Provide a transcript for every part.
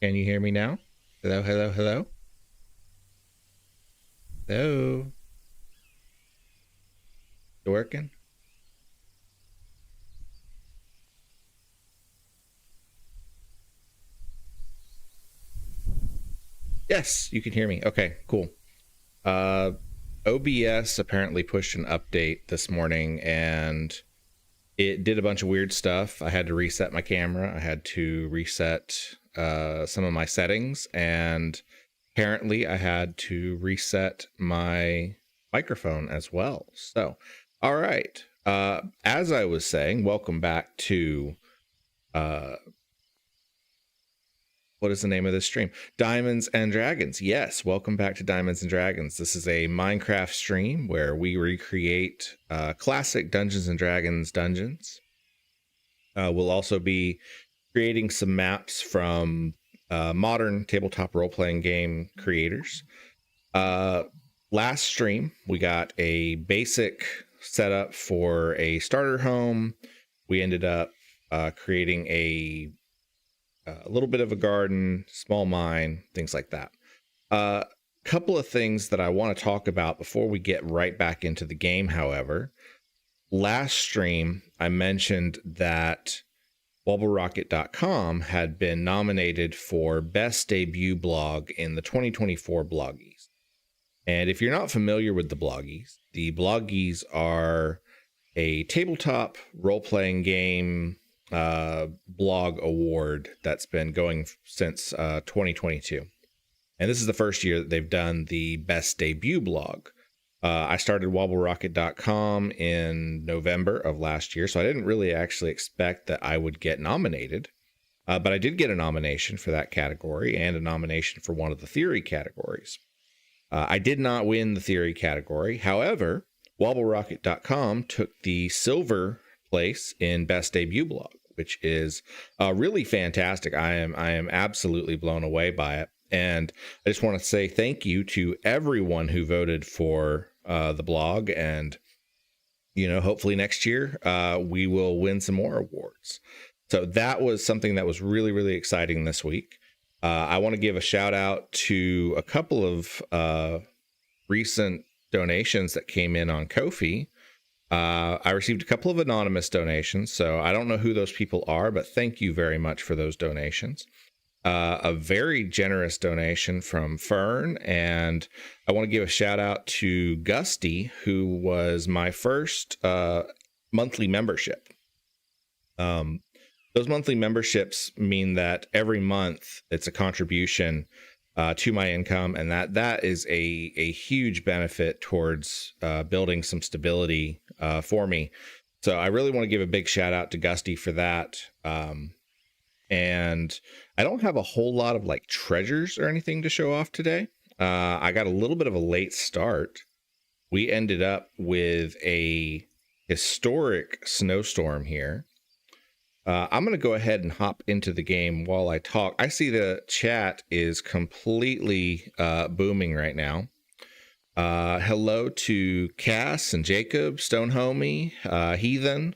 Can you hear me now? Hello, hello, hello. Hello. You working? Yes, you can hear me. Okay, cool. OBS apparently pushed an update this morning and it did a bunch of weird stuff. I had to reset my camera. I had to reset some of my settings, and apparently I had to reset my microphone as well. So, all right. As I was saying, welcome back to what is the name of this stream? Diamonds and Dragons. Yes, welcome back to Diamonds and Dragons. This is a Minecraft stream where we recreate classic Dungeons and Dragons dungeons. We'll also be creating some maps from modern tabletop role-playing game creators. Last stream, we got a basic setup for a starter home. We ended up creating a little bit of a garden, small mine, things like that. Couple of things that I want to talk about before we get right back into the game, however. Last stream, I mentioned that WobbleRocket.com had been nominated for Best Debut Blog in the 2024 Bloggies. And if you're not familiar with the Bloggies are a tabletop role-playing game blog award that's been going since 2022. And this is the first year that they've done the Best Debut Blog. I started WobbleRocket.com in November of last year, so I didn't really actually expect that I would get nominated. But I did get a nomination for that category and a nomination for one of the theory categories. I did not win the theory category. However, WobbleRocket.com took the silver place in Best Debut Blog, which is really fantastic. I am absolutely blown away by it. And I just want to say thank you to everyone who voted for the blog. And, you know, hopefully next year we will win some more awards. So that was something that was really, really exciting this week. I want to give a shout out to a couple of recent donations that came in on Ko-fi. I received a couple of anonymous donations, so I don't know who those people are, but thank you very much for those donations. A very generous donation from Fern, and I want to give a shout out to Gusty, who was my first monthly membership. Those monthly memberships mean that every month it's a contribution to my income, and that is a huge benefit towards building some stability for me. So I really want to give a big shout out to Gusty for that. And I don't have a whole lot of like treasures or anything to show off today. I got a little bit of a late start. We ended up with a historic snowstorm here. I'm going to go ahead and hop into the game while I talk. I see the chat is completely booming right now. Hello to Cass and Jacob, Stone Homie, Heathen,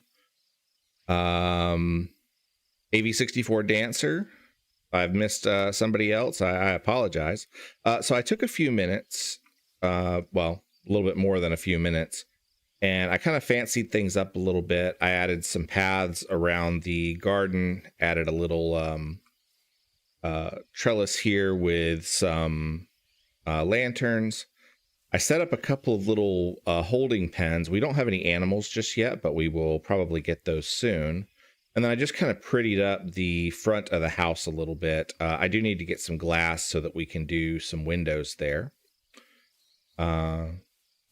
AV64 Dancer. I've missed somebody else. I apologize. So I took a few minutes, well, a little bit more than a few minutes, and I kind of fancied things up a little bit. I added some paths around the garden, added a little trellis here with some lanterns. I set up a couple of little holding pens. We don't have any animals just yet, but we will probably get those soon. And then I just kind of prettied up the front of the house a little bit. I do need to get some glass so that we can do some windows there. A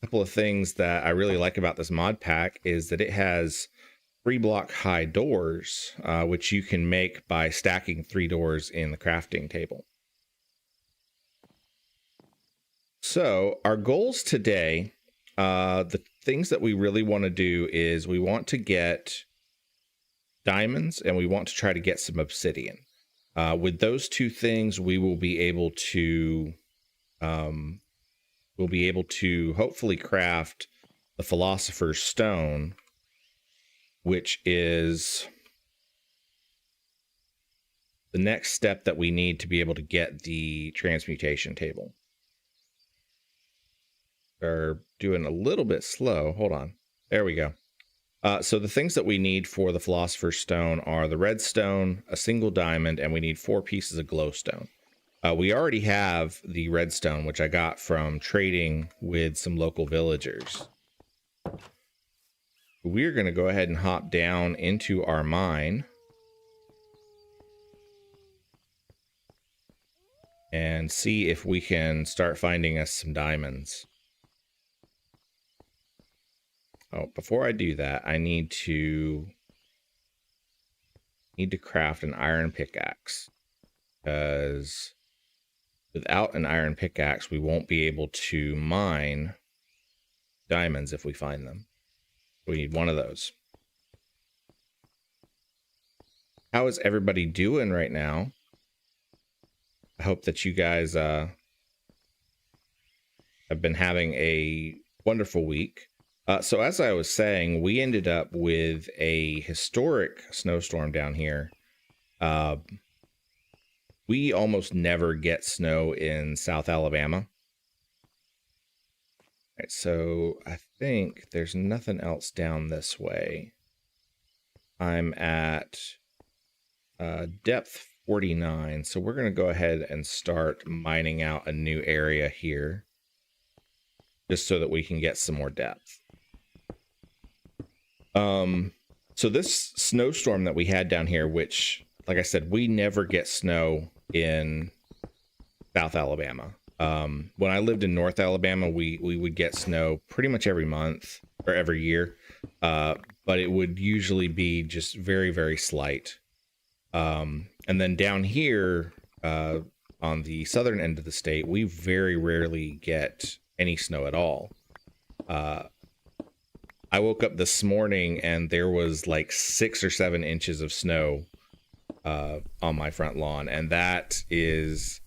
couple of things that I really like about this mod pack is that it has 3-block high doors, which you can make by stacking 3 doors in the crafting table. So our goals today, the things that we really want to do is we want to get diamonds and we want to try to get some obsidian. With those two things, we will be able to hopefully craft the Philosopher's Stone, which is the next step that we need to be able to get the transmutation table. Are doing a little bit slow. Hold on. There we go. So the things that we need for the Philosopher's Stone are the redstone, a single diamond, and we need 4 pieces of glowstone. We already have the redstone, which I got from trading with some local villagers. We're going to go ahead and hop down into our mine and see if we can start finding us some diamonds. Oh, before I do that, I need to craft an iron pickaxe, because without an iron pickaxe, we won't be able to mine diamonds if we find them. We need one of those. How is everybody doing right now? I hope that you guys have been having a wonderful week. So as I was saying, we ended up with a historic snowstorm down here. We almost never get snow in South Alabama. All right, so I think there's nothing else down this way. I'm at depth 49, so we're going to go ahead and start mining out a new area here, just so that we can get some more depth. So this snowstorm that we had down here, which, like I said, we never get snow in South Alabama. When I lived in North Alabama, we would get snow pretty much every month or every year. But it would usually be just very, very slight. And then down here, on the southern end of the state, we very rarely get any snow at all. I woke up this morning and there was like 6 or 7 inches of snow on my front lawn, and that is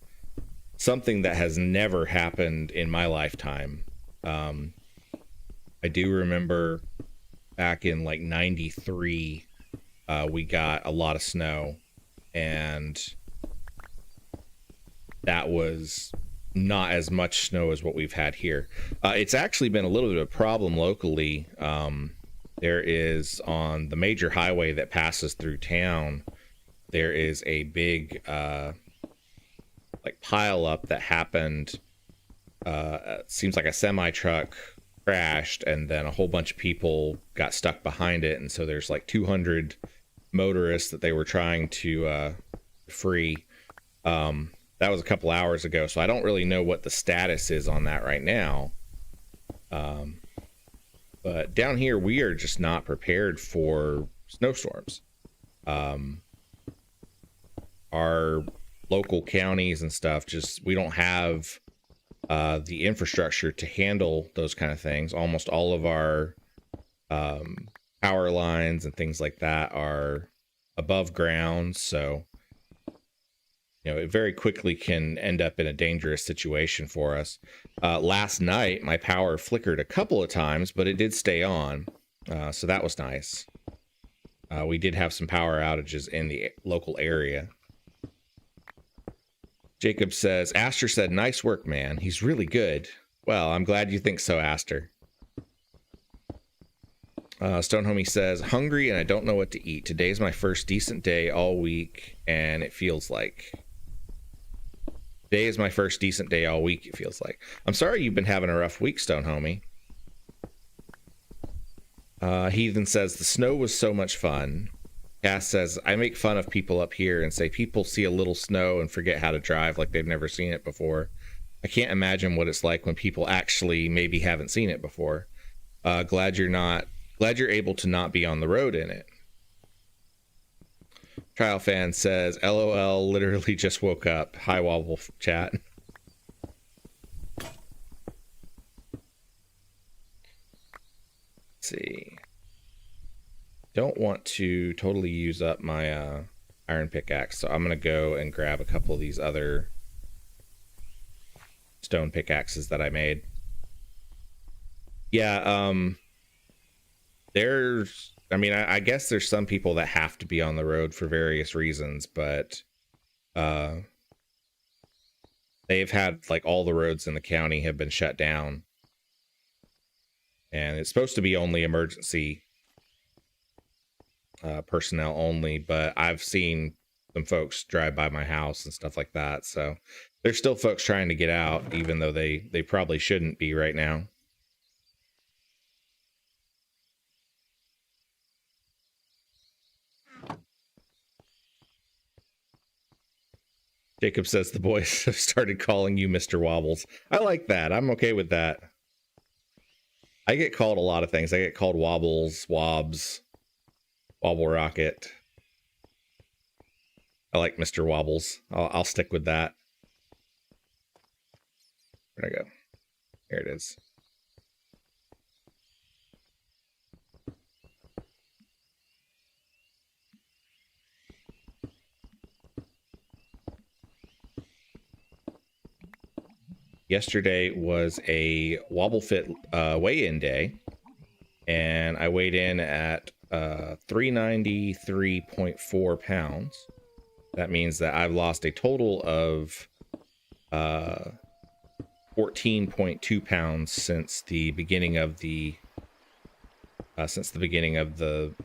something that has never happened in my lifetime. I do remember back in like 93, we got a lot of snow, and that was not as much snow as what we've had here. It's actually been a little bit of a problem locally. There is, on the major highway that passes through town, there is a big like pile up that happened. It seems like a semi truck crashed, and then a whole bunch of people got stuck behind it, and so there's like 200 motorists that they were trying to free. That was a couple hours ago, so I don't really know what the status is on that right now. But down here, we are just not prepared for snowstorms. Our local counties and stuff, we don't have the infrastructure to handle those kind of things. Almost all of our power lines and things like that are above ground, so it very quickly can end up in a dangerous situation for us. Last night, my power flickered a couple of times, but it did stay on, so that was nice. We did have some power outages in the local area. Jacob says, Aster said, nice work, man. He's really good. Well, I'm glad you think so, Aster. Stone Homie says, hungry and I don't know what to eat. Today's my first decent day all week, and it feels like. Today is my first decent day all week, it feels like. I'm sorry you've been having a rough week, Stone Homie. Heathen says, the snow was so much fun. Cass says, I make fun of people up here and say people see a little snow and forget how to drive like they've never seen it before. I can't imagine what it's like when people actually maybe haven't seen it before. Glad you're able to not be on the road in it. Trial Fan says, LOL, literally just woke up. Hi, Wobble chat. Let's see. Don't want to totally use up my iron pickaxe, so I'm going to go and grab a couple of these other stone pickaxes that I made. Yeah, I guess there's some people that have to be on the road for various reasons, but they've had like all the roads in the county have been shut down, and it's supposed to be only emergency personnel only, but I've seen some folks drive by my house and stuff like that. So there's still folks trying to get out, even though they probably shouldn't be right now. Jacob says the boys have started calling you Mr. Wobbles. I like that. I'm okay with that. I get called a lot of things. I get called Wobbles, Wobbs, WobbleRocket. I like Mr. Wobbles. I'll stick with that. Where'd I go? Here it is. Yesterday was a WobbleFit weigh-in day, and I weighed in at 393.4 pounds. That means that I've lost a total of 14.2 pounds since the beginning of the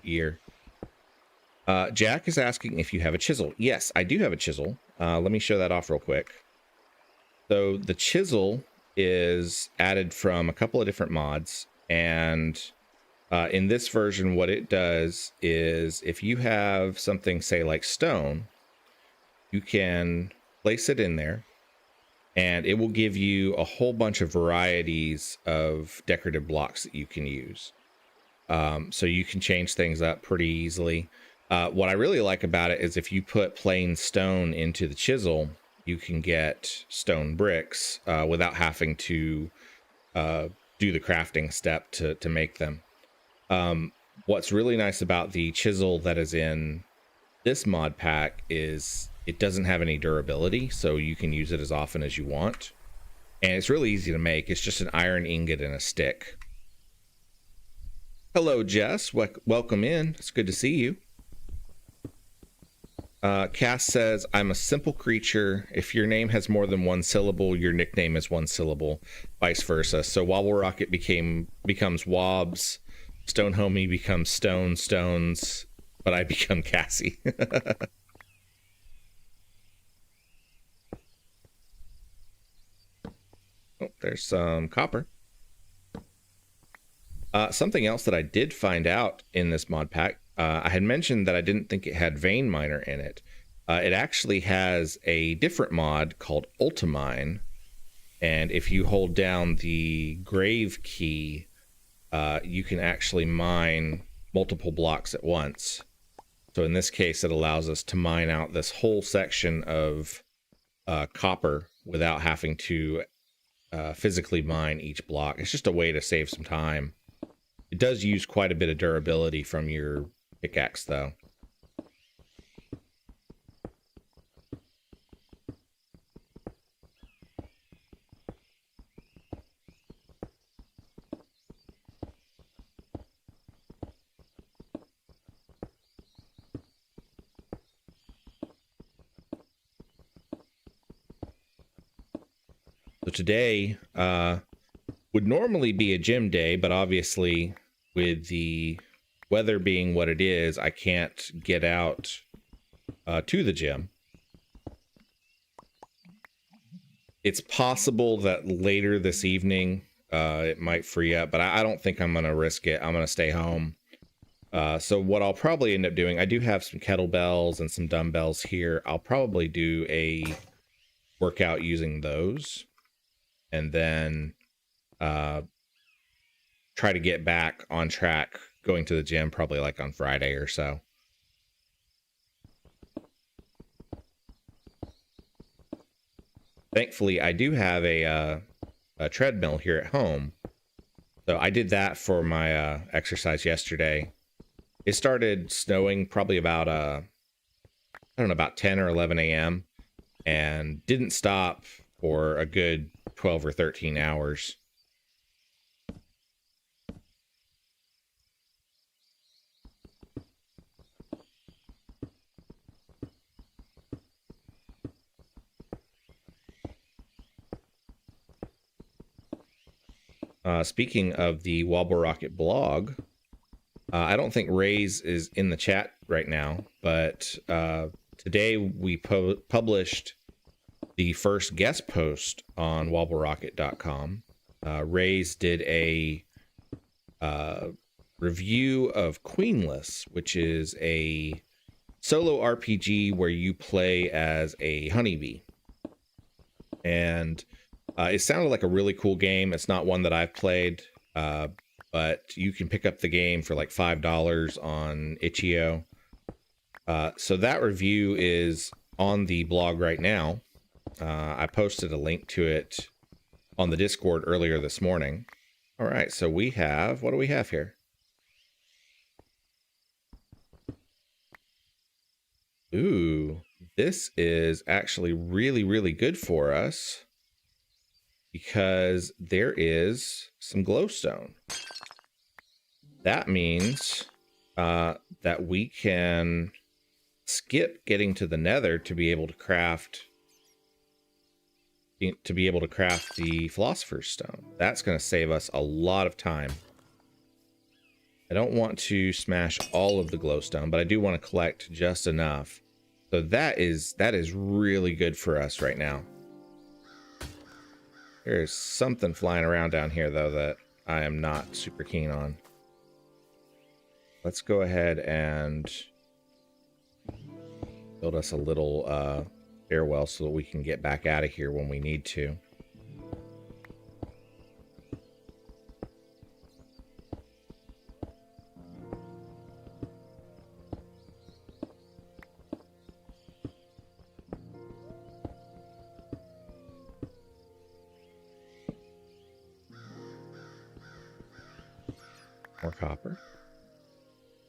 year. Jack is asking if you have a chisel. Yes, I do have a chisel. Let me show that off real quick. So the chisel is added from a couple of different mods, and in this version, what it does is if you have something, say like stone, you can place it in there, and it will give you a whole bunch of varieties of decorative blocks that you can use. So you can change things up pretty easily. What I really like about it is if you put plain stone into the chisel, you can get stone bricks without having to do the crafting step to make them. What's really nice about the chisel that is in this mod pack is it doesn't have any durability, so you can use it as often as you want. And it's really easy to make. It's just an iron ingot and a stick. Hello, Jess. Welcome in. It's good to see you. Cass says, I'm a simple creature. If your name has more than one syllable, your nickname is one syllable, vice versa. So WobbleRocket becomes Wobbs, Stone Homie becomes Stones, but I become Cassie. Oh, there's some copper. Something else that I did find out in this mod pack, I had mentioned that I didn't think it had vein miner in it. It actually has a different mod called Ultimine, and if you hold down the grave key, you can actually mine multiple blocks at once. So in this case, it allows us to mine out this whole section of copper without having to physically mine each block. It's just a way to save some time. It does use quite a bit of durability from your pickaxe, though. So today would normally be a gym day, but obviously with the weather being what it is, I can't get out to the gym. It's possible that later this evening it might free up, but I don't think I'm going to risk it. I'm going to stay home. So what I'll probably end up doing, I do have some kettlebells and some dumbbells here. I'll probably do a workout using those, and then try to get back on track going to the gym probably like on Friday or so. Thankfully, I do have a treadmill here at home. So I did that for my exercise yesterday. It started snowing probably about, I don't know, about 10 or 11 a.m. and didn't stop for a good 12 or 13 hours. Speaking of the WobbleRocket blog, I don't think Ray's is in the chat right now, but today we published the first guest post on wobblerocket.com. Ray's did a review of Queenless, which is a solo RPG where you play as a honeybee. And it sounded like a really cool game. It's not one that I've played, but you can pick up the game for like $5 on itch.io. So that review is on the blog right now. I posted a link to it on the Discord earlier this morning. All right, so we have, what do we have here? Ooh, this is actually really, really good for us because there is some glowstone. That means that we can skip getting to the nether to be able to craft the Philosopher's Stone. That's going to save us a lot of time. I don't want to smash all of the glowstone, but I do want to collect just enough. So that is really good for us right now. There's something flying around down here, though, that I am not super keen on. Let's go ahead and build us a little stairwell so that we can get back out of here when we need to. More copper.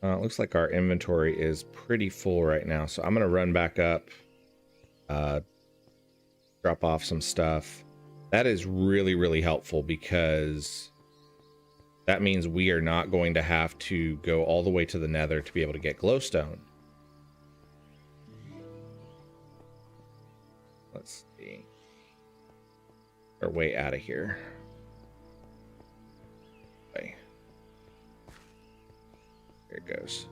It looks like our inventory is pretty full right now, so I'm going to run back up, drop off some stuff. That is really, really helpful because that means we are not going to have to go all the way to the nether to be able to get glowstone. Let's see. Our way out of here. Okay. There it goes.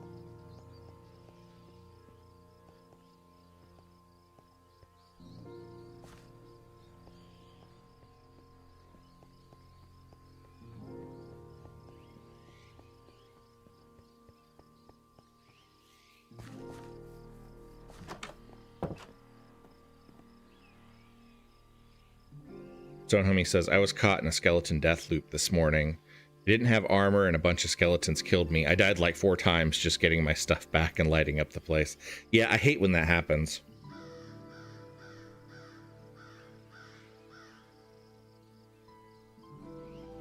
Stone Homie says, I was caught in a skeleton death loop this morning. I didn't have armor and a bunch of skeletons killed me. I died like 4 times just getting my stuff back and lighting up the place. Yeah, I hate when that happens.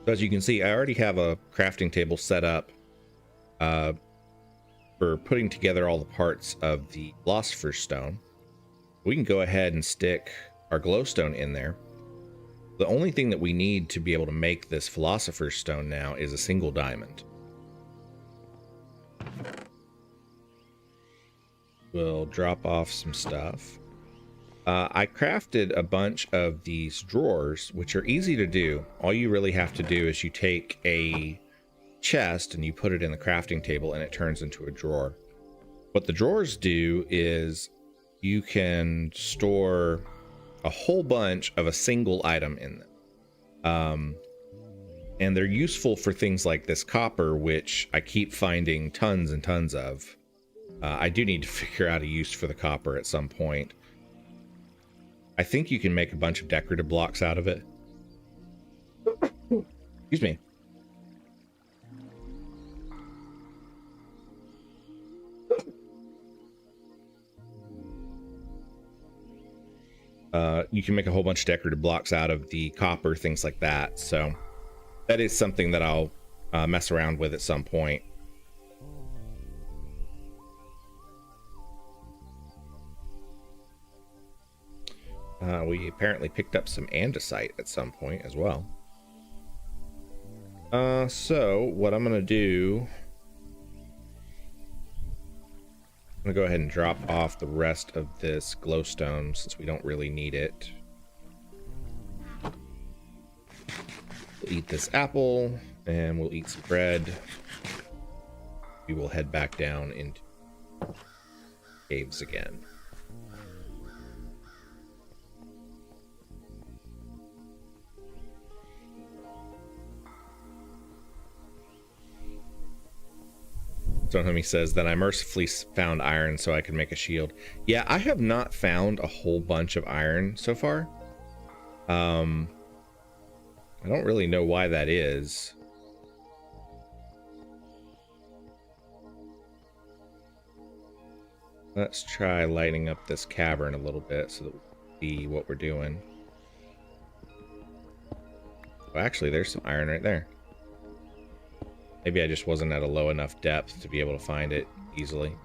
So as you can see, I already have a crafting table set up for putting together all the parts of the Philosopher's Stone. We can go ahead and stick our glowstone in there. The only thing that we need to be able to make this Philosopher's Stone now is a single diamond. We'll drop off some stuff. I crafted a bunch of these drawers, which are easy to do. All you really have to do is you take a chest and you put it in the crafting table and it turns into a drawer. What the drawers do is you can store a whole bunch of a single item in them. And they're useful for things like this copper, which I keep finding tons and tons of. I do need to figure out a use for the copper at some point. I think you can make a bunch of decorative blocks out of it. Excuse me. You can make a whole bunch of decorative blocks out of the copper, things like that. So that is something that I'll mess around with at some point. We apparently picked up some andesite at some point as well. So what I'm going to do, I'm going to go ahead and drop off the rest of this glowstone since we don't really need it. We'll eat this apple, and we'll eat some bread. We will head back down into caves again. Sonhumi says that I mercifully found iron so I could make a shield. Yeah, I have not found a whole bunch of iron so far. I don't really know why that is. Let's try lighting up this cavern a little bit so that we see what we're doing. Oh, actually, there's some iron right there. Maybe I just wasn't at a low enough depth to be able to find it easily.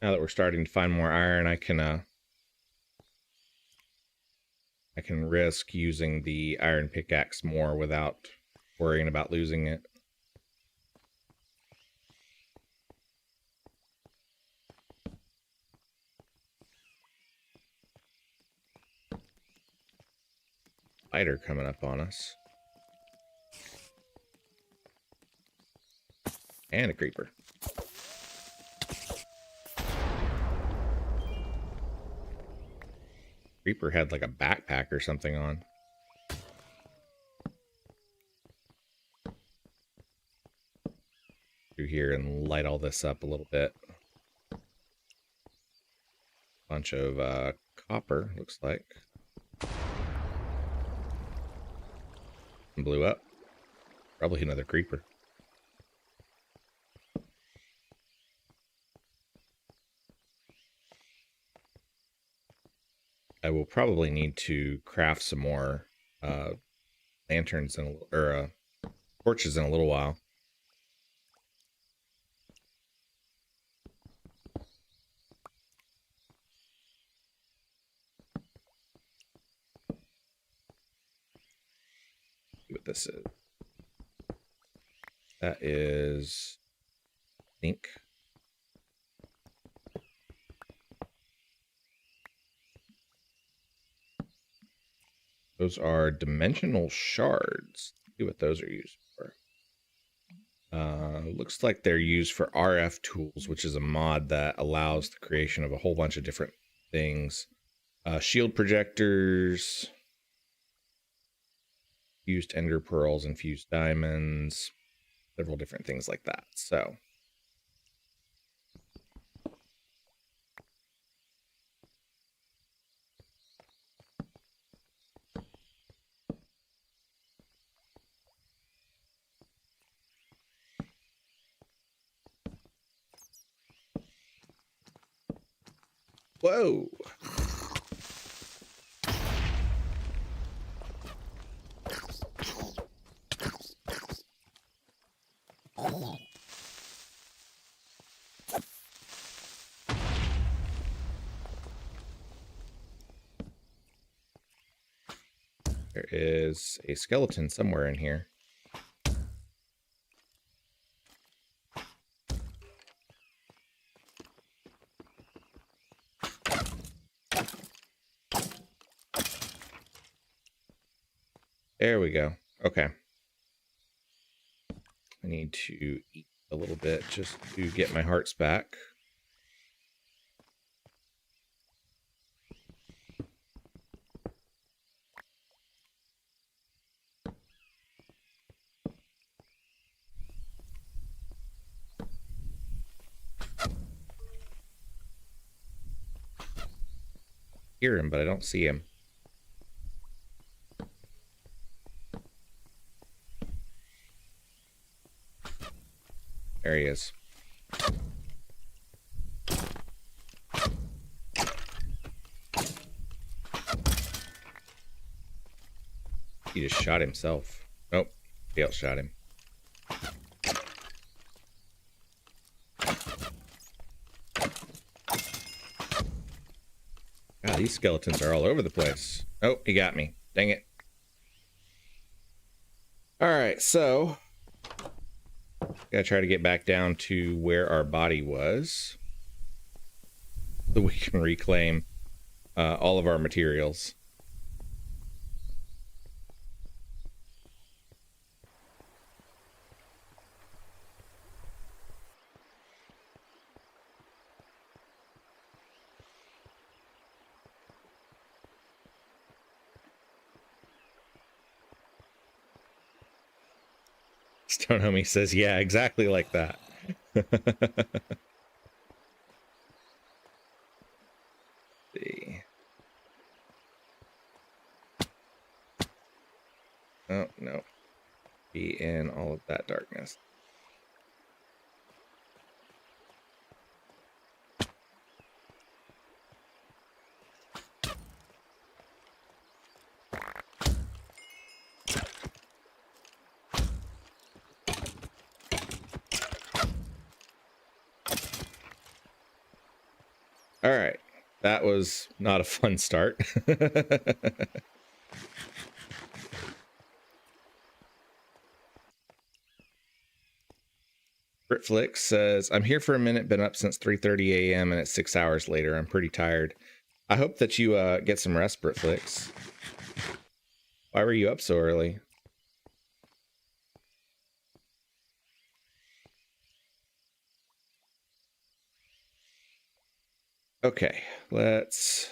Now that we're starting to find more iron, I can risk using the iron pickaxe more without worrying about losing it. Spider coming up on us. And a creeper. Creeper had like a backpack or something on. Through here and light all this up a little bit. Bunch of copper, looks like. Blew up. Probably another creeper. I will probably need to craft some more lanterns or torches in a little while. See what this is. That is ink. Those are dimensional shards. See what those are used for. Looks like they're used for RF tools, which is a mod that allows the creation of a whole bunch of different things. Shield projectors, fused ender pearls, and fused diamonds, several different things like that. So whoa. There is a skeleton somewhere in here. There we go. Okay. I need to eat a little bit just to get my hearts back. Hear him, but I don't see him. There he is. He just shot himself. Nope. Somebody else shot him. these skeletons are all over the place. Oh, he got me. Dang it. All right, so gotta try to get back down to where our body was so we can reclaim all of our materials. Stone Homie says, yeah, exactly like that. See. Oh, no. Be in all of that darkness. All right, that was not a fun start. Britflix says, I'm here for a minute, been up since 3:30 a.m. and it's 6 hours later. I'm pretty tired. I hope that you get some rest, Britflix. Why were you up so early? Okay, let's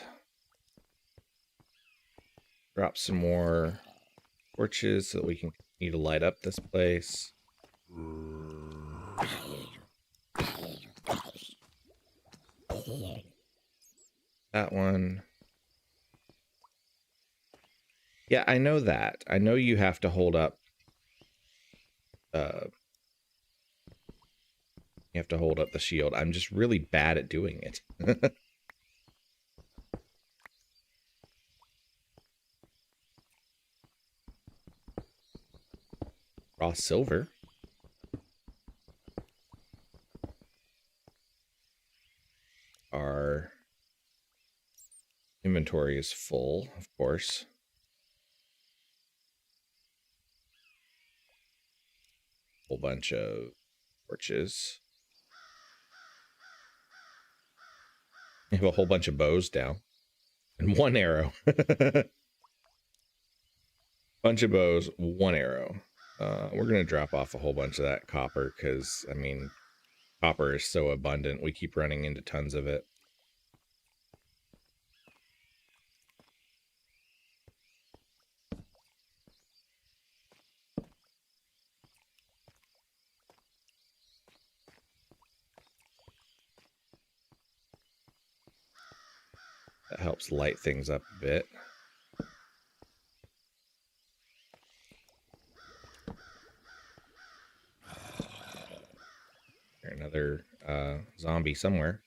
drop some more torches so that we can continue to light up this place. That one. Yeah, I know that. I know you have to hold up. You have to hold up the shield. I'm just really bad at doing it. Raw silver. Our inventory is full, of course. Whole bunch of torches. We have a whole bunch of bows down. And one arrow. Bunch of bows, one arrow. We're going to drop off a whole bunch of that copper because, I mean, copper is so abundant. We keep running into tons of it. That helps light things up a bit. Another zombie somewhere.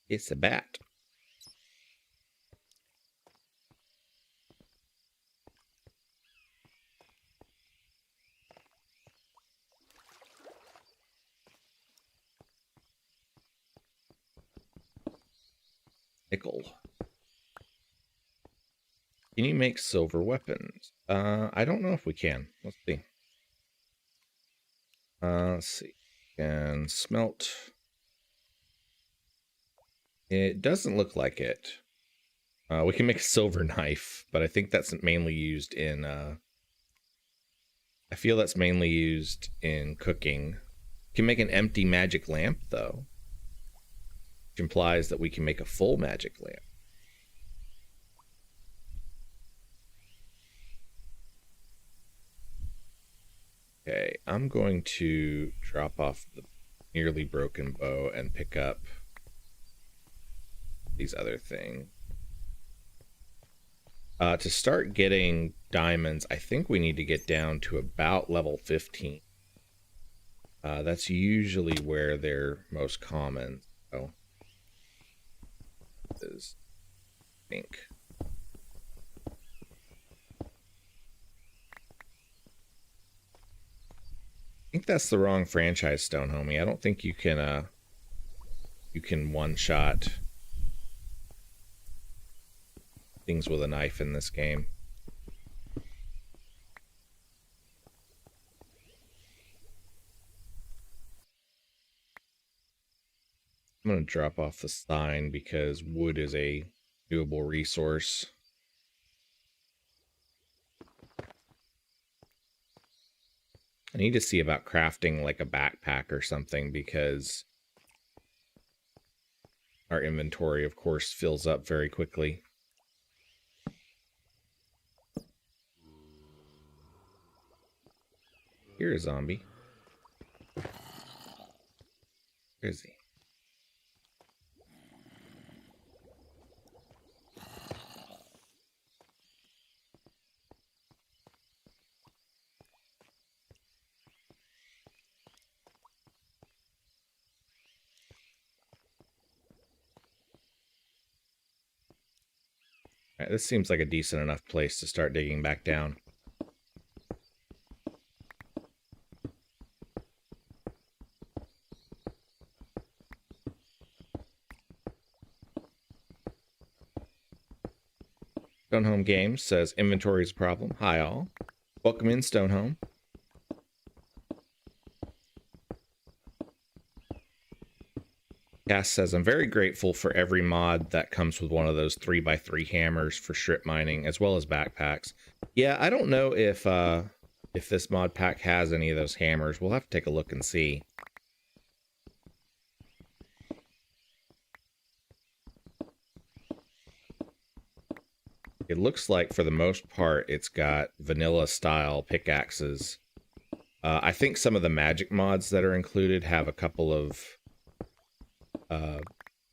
It's a bat. Nickel. Can you make silver weapons? I don't know if we can. Let's see. Let's see. And smelt. It doesn't look like it. We can make a silver knife, but I think that's mainly used in... I feel that's mainly used in cooking. We can make an empty magic lamp, though. Which implies that we can make a full magic lamp. Okay, I'm going to drop off the nearly broken bow and pick up these other things. To start getting diamonds, I think we need to get down to about level 15. That's usually where they're most common. So, is pink. I think that's the wrong franchise, Stone Homie. I don't think you can one-shot things with a knife in this game. I'm going to drop off the sign because wood is a doable resource. I need to see about crafting like a backpack or something because our inventory, of course, fills up very quickly. Here's a zombie. Where is he? All right, this seems like a decent enough place to start digging back down. Stonehome Games says inventory is a problem. Hi all. Welcome in, Stonehome. Cass says, I'm very grateful for every mod that comes with one of those 3x3 hammers for strip mining, as well as backpacks. Yeah, I don't know if this mod pack has any of those hammers. We'll have to take a look and see. It looks like, for the most part, it's got vanilla-style pickaxes. I think some of the magic mods that are included have a couple of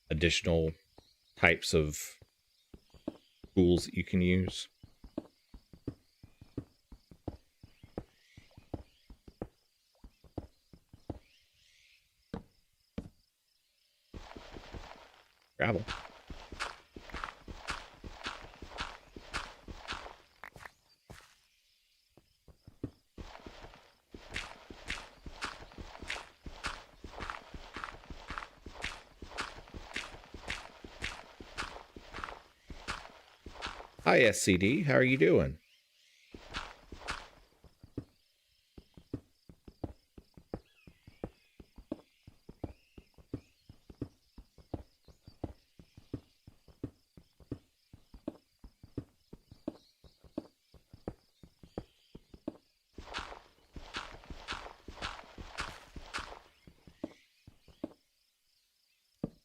additional types of tools that you can use. Gravel. Hi, SCD. How are you doing?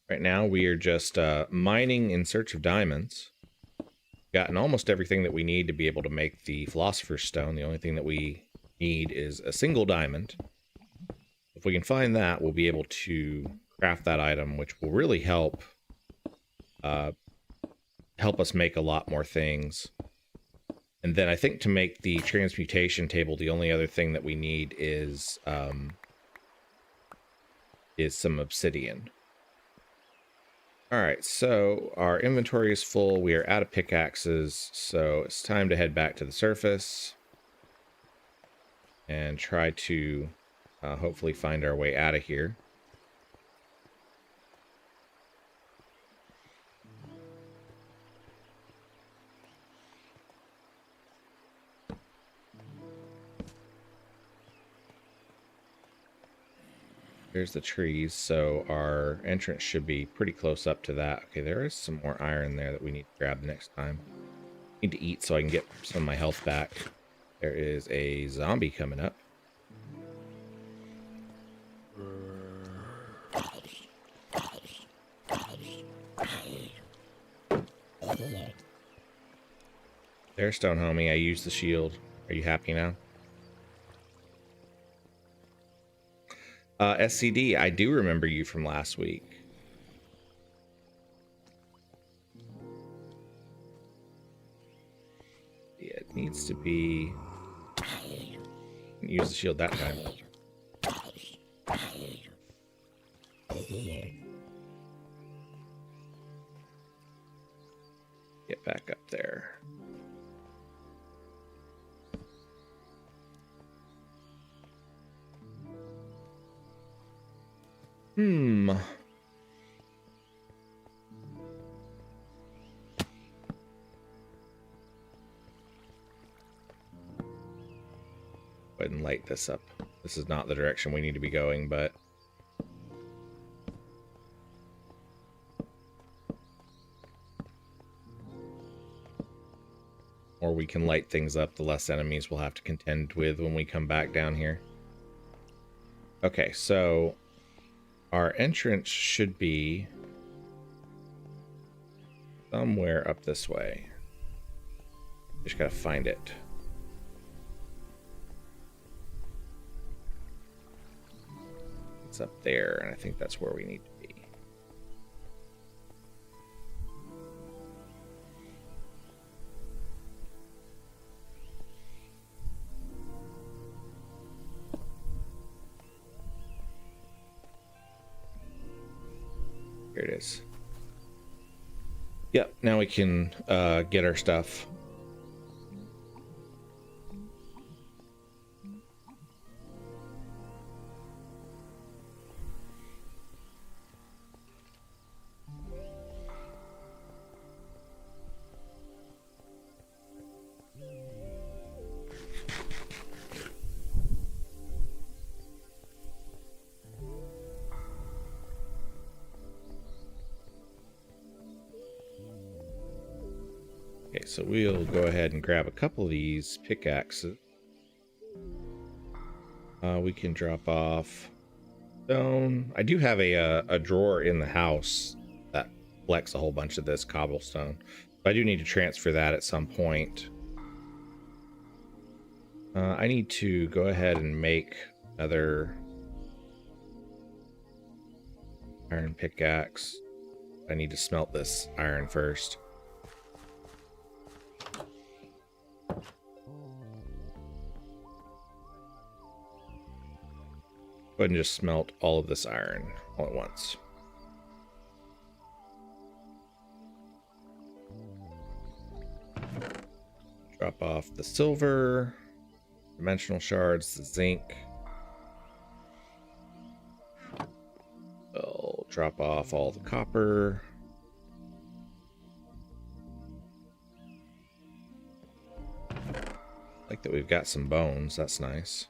Right now, we are just mining in search of diamonds. Gotten almost everything that we need to be able to make the Philosopher's Stone. The only thing that we need is a single diamond. If we can find that, we'll be able to craft that item, which will really help us make a lot more things. And then I think to make the transmutation table, the only other thing that we need is some obsidian. Alright, so our inventory is full. We are out of pickaxes, so it's time to head back to the surface and try to hopefully find our way out of here. There's the trees, so our entrance should be pretty close up to that. Okay, there is some more iron there that we need to grab the next time. Need to eat so I can get some of my health back. There is a zombie coming up. There, Stone Homie, I used the shield. Are you happy now? SCD, I do remember you from last week. Yeah, it needs to be... Use the shield that time. Get back up there. Go ahead and light this up. This is not the direction we need to be going, but... Or we can light things up, the less enemies we'll have to contend with when we come back down here. Okay, so... Our entrance should be... somewhere up this way. Just gotta find it. It's up there, and I think that's where we need to be. Here it is. Yep, now we can get our stuff. Okay, so we'll go ahead and grab a couple of these pickaxes. We can drop off stone. I do have a drawer in the house that collects a whole bunch of this cobblestone. But I do need to transfer that at some point. I need to go ahead and make another iron pickaxe. I need to smelt this iron first. Go ahead and just smelt all of this iron all at once. Drop off the silver, dimensional shards, the zinc. I'll drop off all the copper. Like that we've got some bones, that's nice.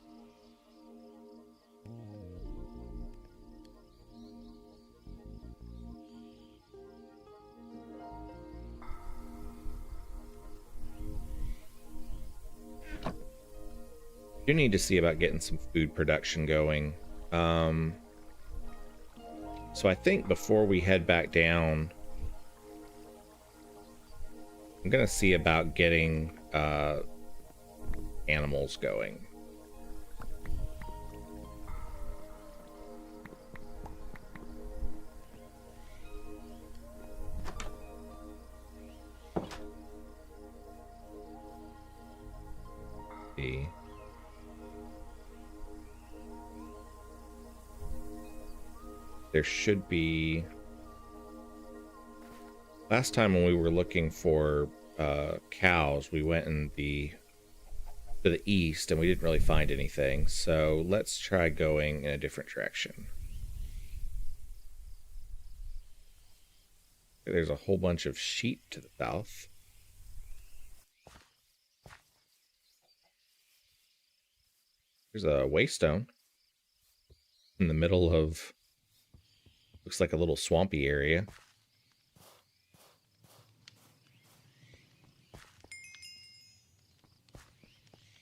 You need to see about getting some food production going. So I think before we head back down, I'm gonna see about getting animals going. See. There should be... Last time when we were looking for cows, we went in to the east and we didn't really find anything. So let's try going in a different direction. There's a whole bunch of sheep to the south. There's a waystone in the middle of... Looks like a little swampy area.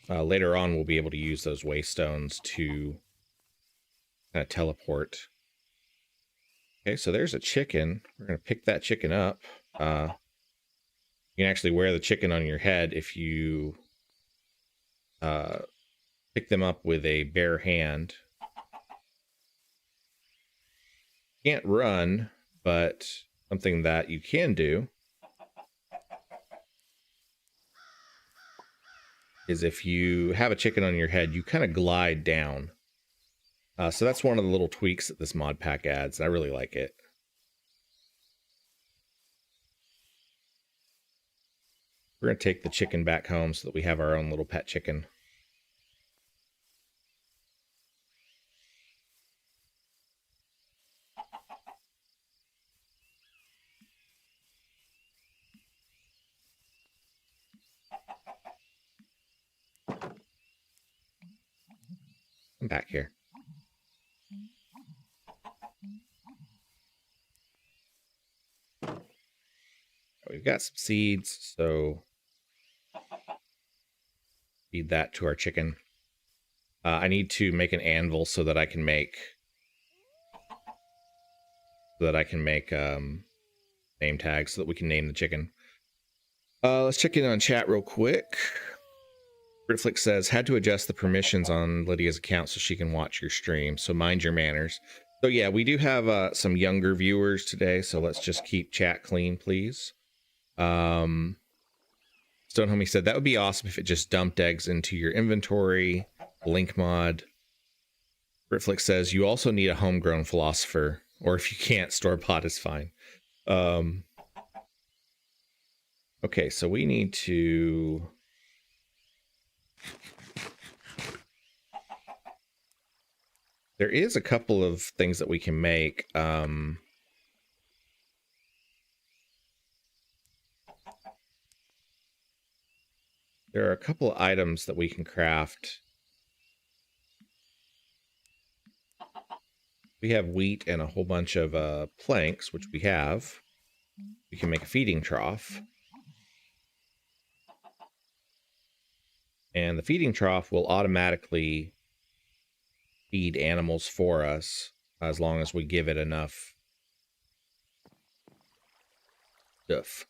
Later on, we'll be able to use those waystones to kind of teleport. Okay, so there's a chicken. We're going to pick that chicken up. You can actually wear the chicken on your head if you pick them up with a bare hand. Can't run, but something that you can do is if you have a chicken on your head, you kind of glide down. So that's one of the little tweaks that this mod pack adds. I really like it. We're going to take the chicken back home so that we have our own little pet chicken. Come back here. We've got some seeds, so feed that to our chicken. I need to make an anvil so that I can make name tags so that we can name the chicken. Let's check in on chat real quick. Britflick says, had to adjust the permissions on Lydia's account so she can watch your stream, so mind your manners. So yeah, we do have some younger viewers today, so let's just keep chat clean, please. Stone Homie said, that would be awesome if it just dumped eggs into your inventory. Link mod. Britflick says, you also need a homegrown philosopher, or if you can't, store-bought is fine. Okay, so we need to... There is a couple of things that we can make. There are a couple of items that we can craft. We have wheat and a whole bunch of planks, which we have. We can make a feeding trough. And the feeding trough will automatically feed animals for us as long as we give it enough stuff.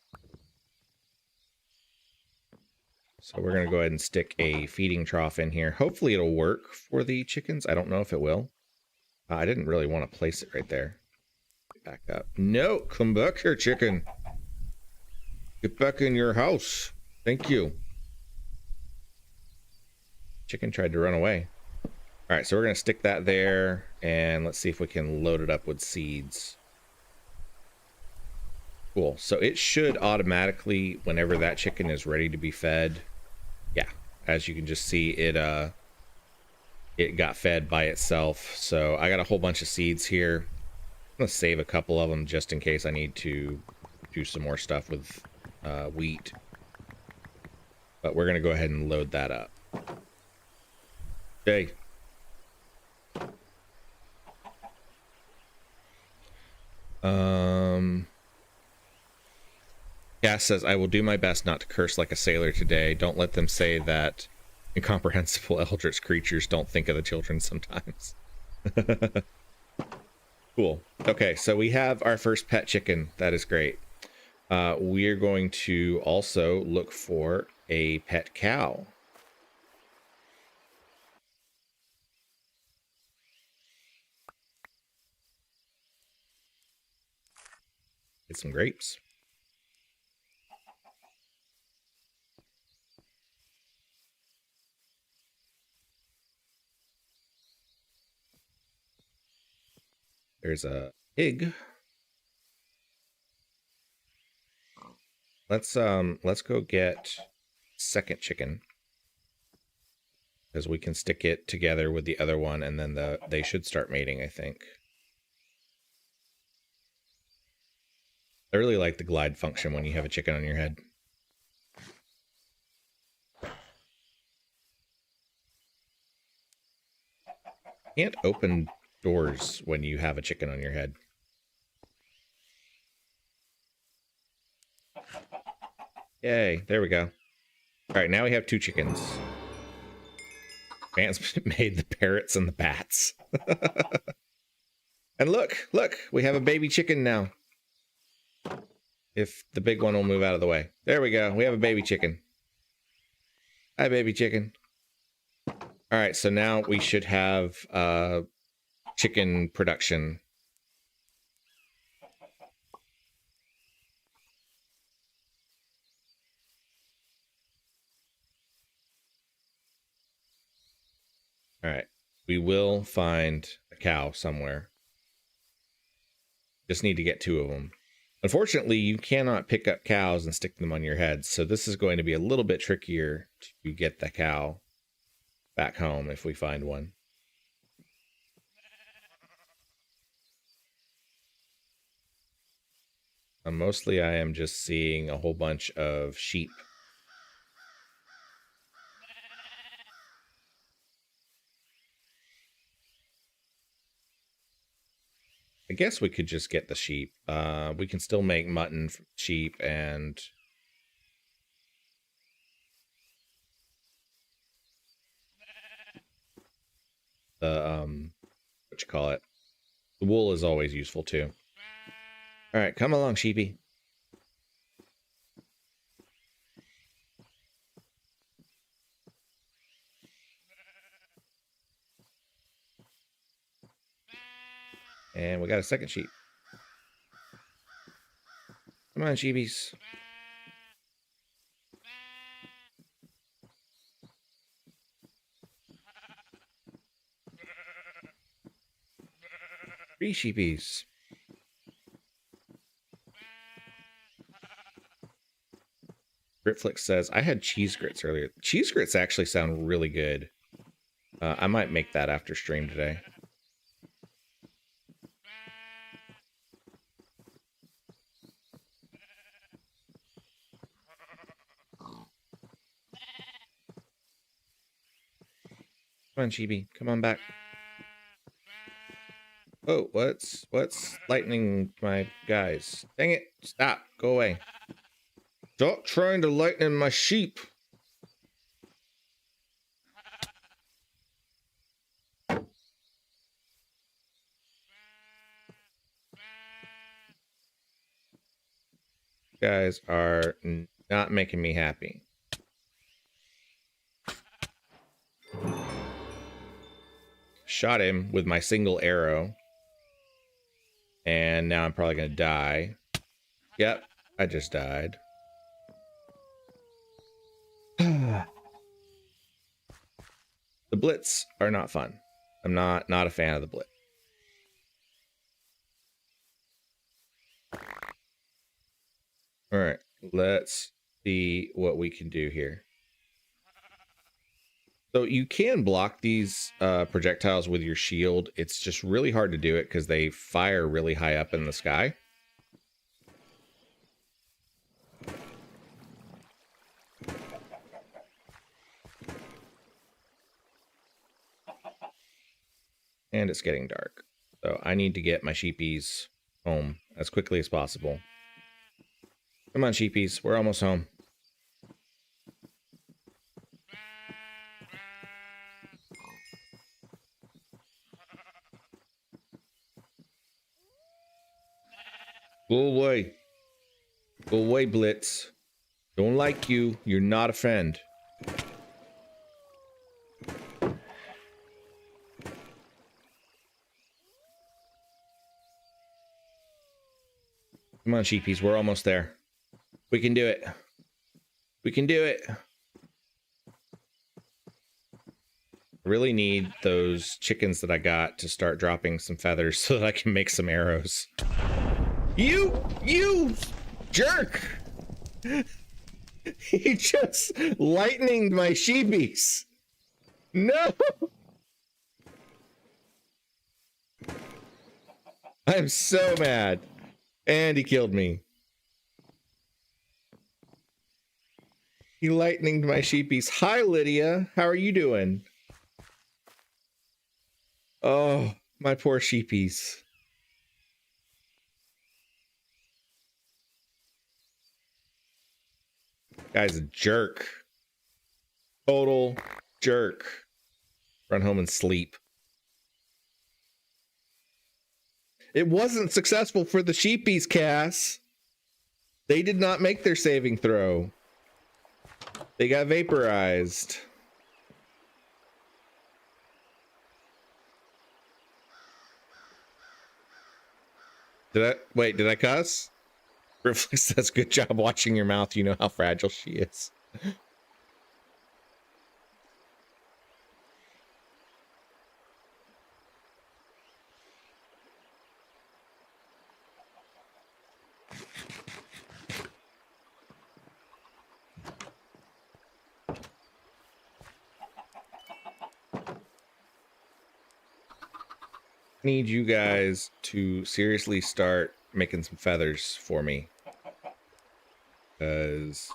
So we're going to go ahead and stick a feeding trough in here. Hopefully it'll work for the chickens. I don't know if it will. I didn't really want to place it right there. Get back up. No, come back here, chicken. Get back in your house. Thank you. Chicken tried to run away. All right, so we're going to stick that there, and let's see if we can load it up with seeds. Cool. So it should automatically, whenever that chicken is ready to be fed, yeah, as you can just see, it got fed by itself. So I got a whole bunch of seeds here. I'm going to save a couple of them just in case I need to do some more stuff with wheat. But we're going to go ahead and load that up. Okay. Cass says, I will do my best not to curse like a sailor today. Don't let them say that incomprehensible eldritch creatures don't think of the children sometimes. Cool. Okay, so we have our first pet chicken. That is great. We are going to also look for a pet cow. Get some grapes. There's a pig. Let's go get second chicken, because we can stick it together with the other one, and then they should start mating, I think. I really like the glide function when you have a chicken on your head. Can't open doors when you have a chicken on your head. Yay, there we go. All right, now we have 2 chickens. Man's made the parrots and the bats. And look, we have a baby chicken now. If the big one will move out of the way. There we go, we have a baby chicken. Hi, baby chicken. All right, so now we should have chicken production. we will find a cow somewhere. Just need to get 2 of them. Unfortunately, you cannot pick up cows and stick them on your head, so this is going to be a little bit trickier to get the cow back home if we find one. Mostly I am just seeing a whole bunch of sheep. I guess we could just get the sheep. We can still make mutton from sheep and the what you call it? The wool is always useful too. All right, come along, sheepy. And we got a second sheep. Come on, sheepies. 3 sheepies. Gritflix says, I had cheese grits earlier. Cheese grits actually sound really good. I might make that after stream today. Come on, Chibi. Come on back. Oh, what's lightning my guys? Dang it. Stop. Go away. Stop trying to lighten my sheep. You guys are not making me happy. Shot him with my single arrow. And now I'm probably going to die. Yep, I just died. The blitz are not fun. I'm not a fan of the blitz. All right, let's see what we can do here. So you can block these projectiles with your shield. It's just really hard to do it because they fire really high up in the sky. And it's getting dark. So I need to get my sheepies home as quickly as possible. Come on, sheepies. We're almost home. Go away. Go away, Blitz. Don't like you. You're not a friend. Come on, sheepies. We're almost there. We can do it. We can do it. I really need those chickens that I got to start dropping some feathers so that I can make some arrows. You jerk! He just lightninged my sheepies. No! I'm so mad. And he killed me. He lightninged my sheepies. Hi, Lydia. How are you doing? Oh, my poor sheepies. Guy's a jerk. Total jerk. Run home and sleep. It wasn't successful for the sheepies, Cass. They did not make their saving throw. They got vaporized. Did I cuss? Reflex says, good job watching your mouth. You know how fragile she is. need you guys to seriously start making some feathers for me. Because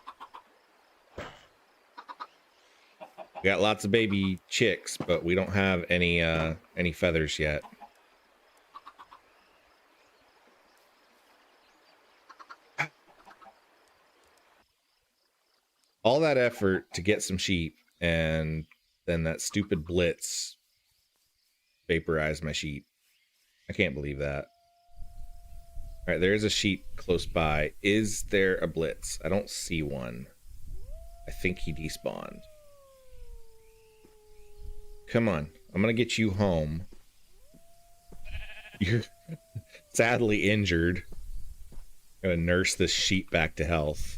we got lots of baby chicks, but we don't have any feathers yet. All that effort to get some sheep, and then that stupid blitz vaporized my sheep. I can't believe that. All right, there is a sheep close by. Is there a blitz? I don't see one. I think he despawned. Come on, I'm gonna get you home. You're sadly injured. I'm gonna nurse this sheep back to health.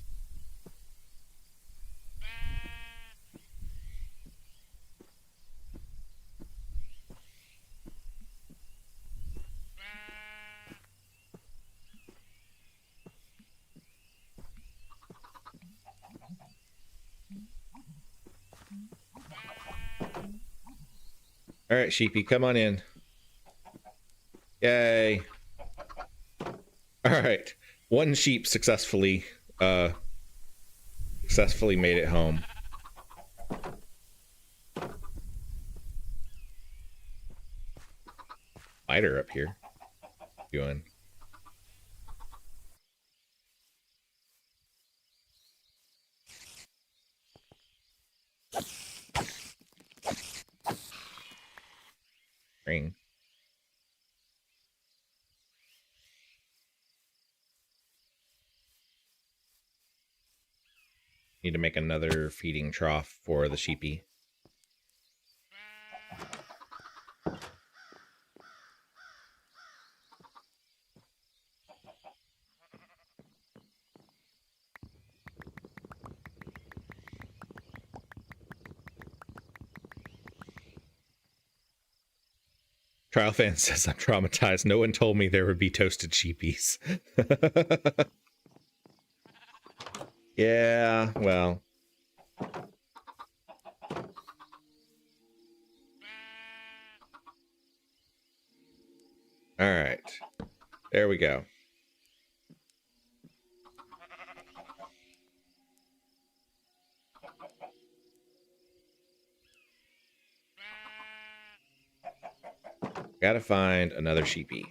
All right, sheepy, come on in. Yay. All right, one sheep successfully made it home. Spider up here. Doing. Ring. Need to make another feeding trough for the sheepy. Trial fan says I'm traumatized. No one told me there would be toasted sheepies. Yeah, well. All right. There we go. Gotta find another sheepy.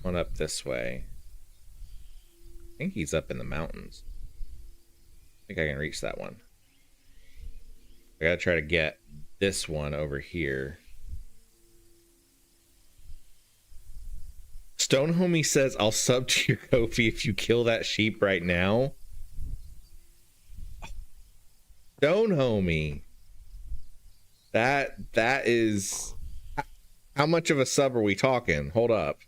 One up this way. I think he's up in the mountains. I think I can reach that one. I gotta try to get this one over here. Stone Homie says, I'll sub to your Kofi if you kill that sheep right now. Stone Homie. That is... How much of a sub are we talking? Hold up.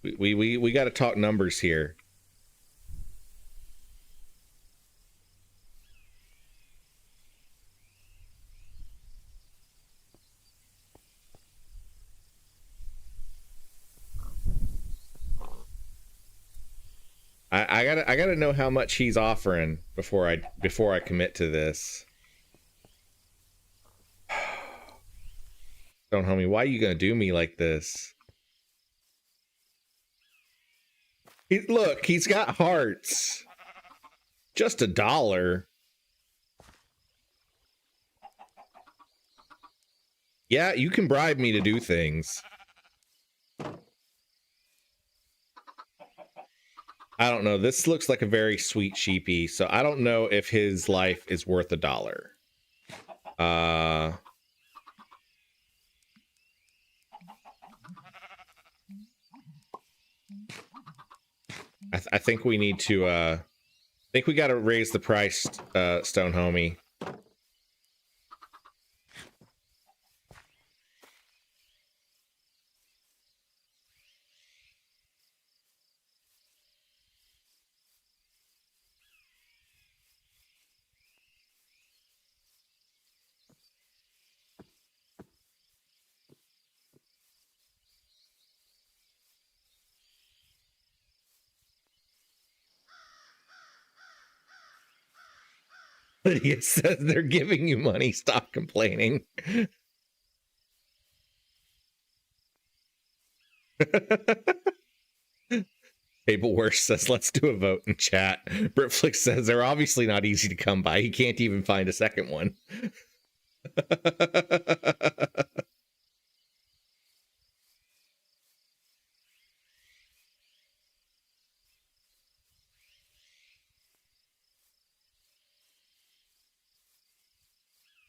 We got to talk numbers here. I gotta know how much he's offering before I commit to this. Don't homie, why are you gonna do me like this? Look, he's got hearts. Just $1. Yeah, you can bribe me to do things. I don't know. This looks like a very sweet sheepy, so I don't know if his life is worth $1. I think we need to, I think we got to raise the price, Stone Homie. Lydia says they're giving you money. Stop complaining. Table Worse says, let's do a vote in chat. Britflix says they're obviously not easy to come by. He can't even find a second one.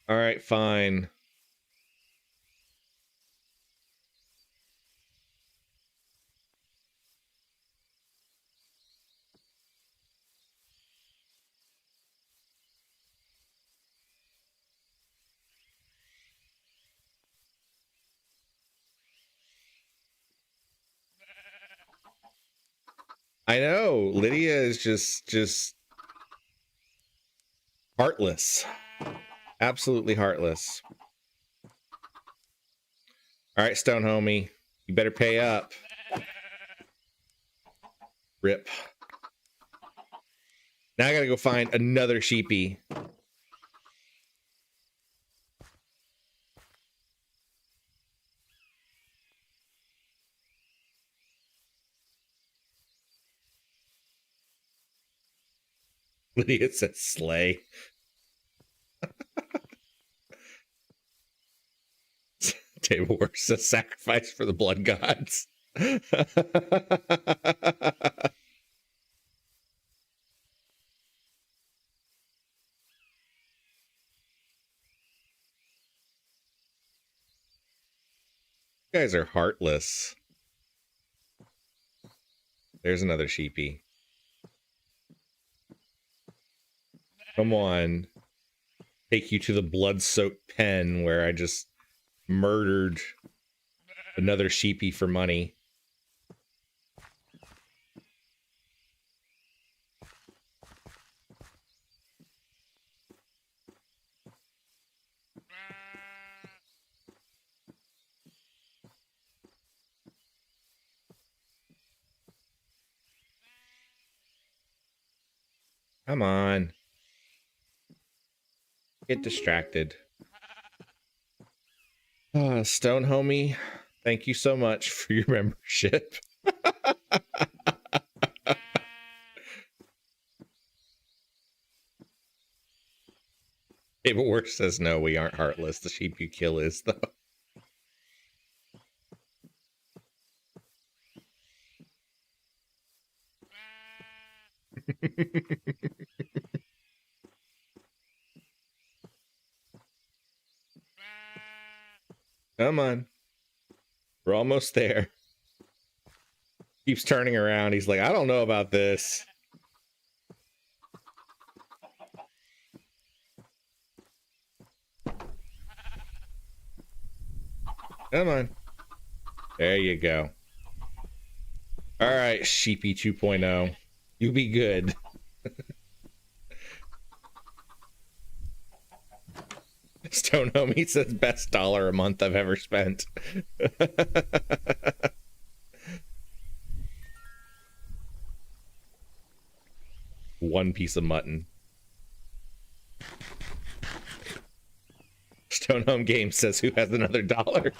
All right, fine. I know. Lydia is just heartless. Absolutely heartless. All right, Stone Homie. You better pay up. Rip. Now I gotta go find another sheepy. Lydia says slay. Table Works says sacrifice for the blood gods. You guys are heartless. There's another sheepy. Come on. Take you to the blood-soaked pen where I just murdered another sheepy for money. Come on. Get distracted. Stone Homie, thank you so much for your membership. Table Works says no, we aren't heartless. The sheep you kill is, though. Come on. We're almost there. Keeps turning around. He's like, I don't know about this. Come on. There you go. All right, Sheepy 2.0. You be good. Stone Homie says best dollar a month I've ever spent. One piece of mutton. Stone Home Games says who has another dollar.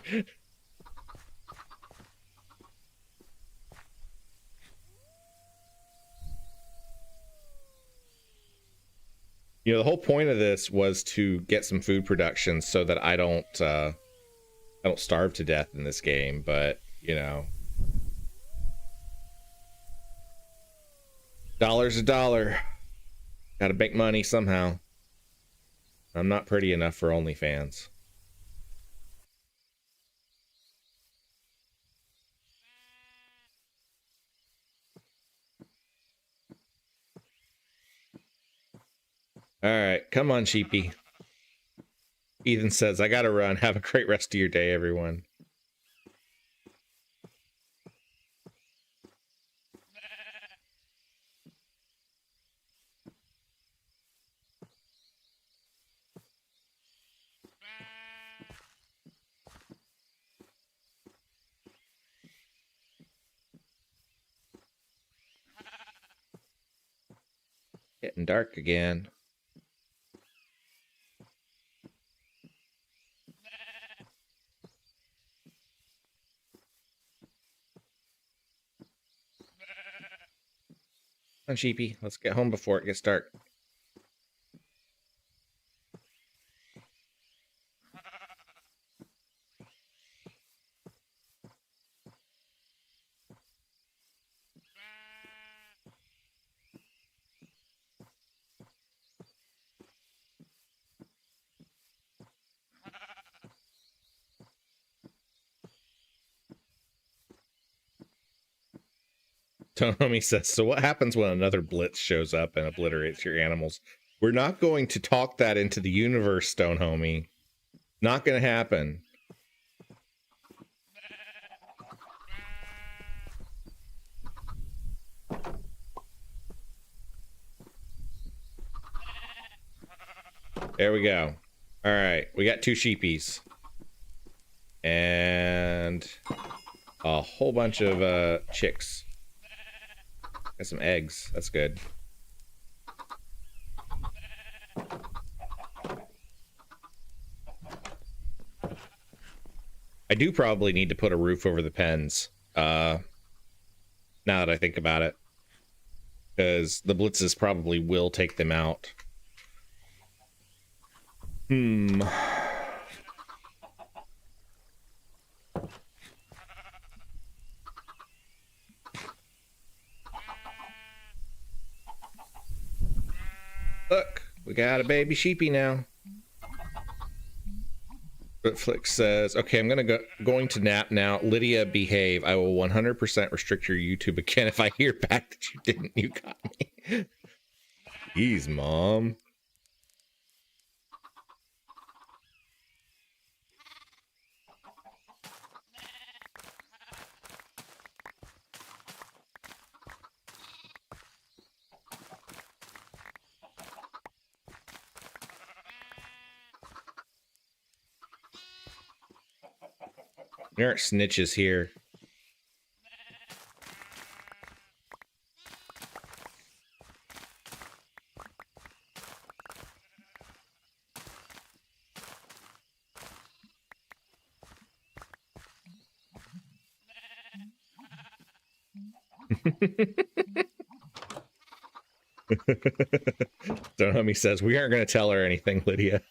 You know, the whole point of this was to get some food production so that I don't starve to death in this game, but you know, dollar's a dollar. Gotta make money somehow. I'm not pretty enough for OnlyFans. All right, come on, sheepy. Ethan says, I gotta run. Have a great rest of your day, everyone. Getting dark again. on, sheepy. Let's get home before it gets dark. Tonomi says, so what happens when another blitz shows up and obliterates your animals? We're not going to talk that into the universe, Stone Homie. Not going to happen. There we go. All right, we got 2 sheepies. And a whole bunch of chicks. Got some eggs. That's good. I do probably need to put a roof over the pens. Now that I think about it. Because the blitzes probably will take them out. Look, we got a baby sheepy now. But Flick says, okay, I'm going to nap now. Lydia, behave. I will 100% restrict your YouTube again if I hear back that you didn't. You got me. Jeez, Mom. There aren't snitches here. Donami says, we aren't going to tell her anything, Lydia.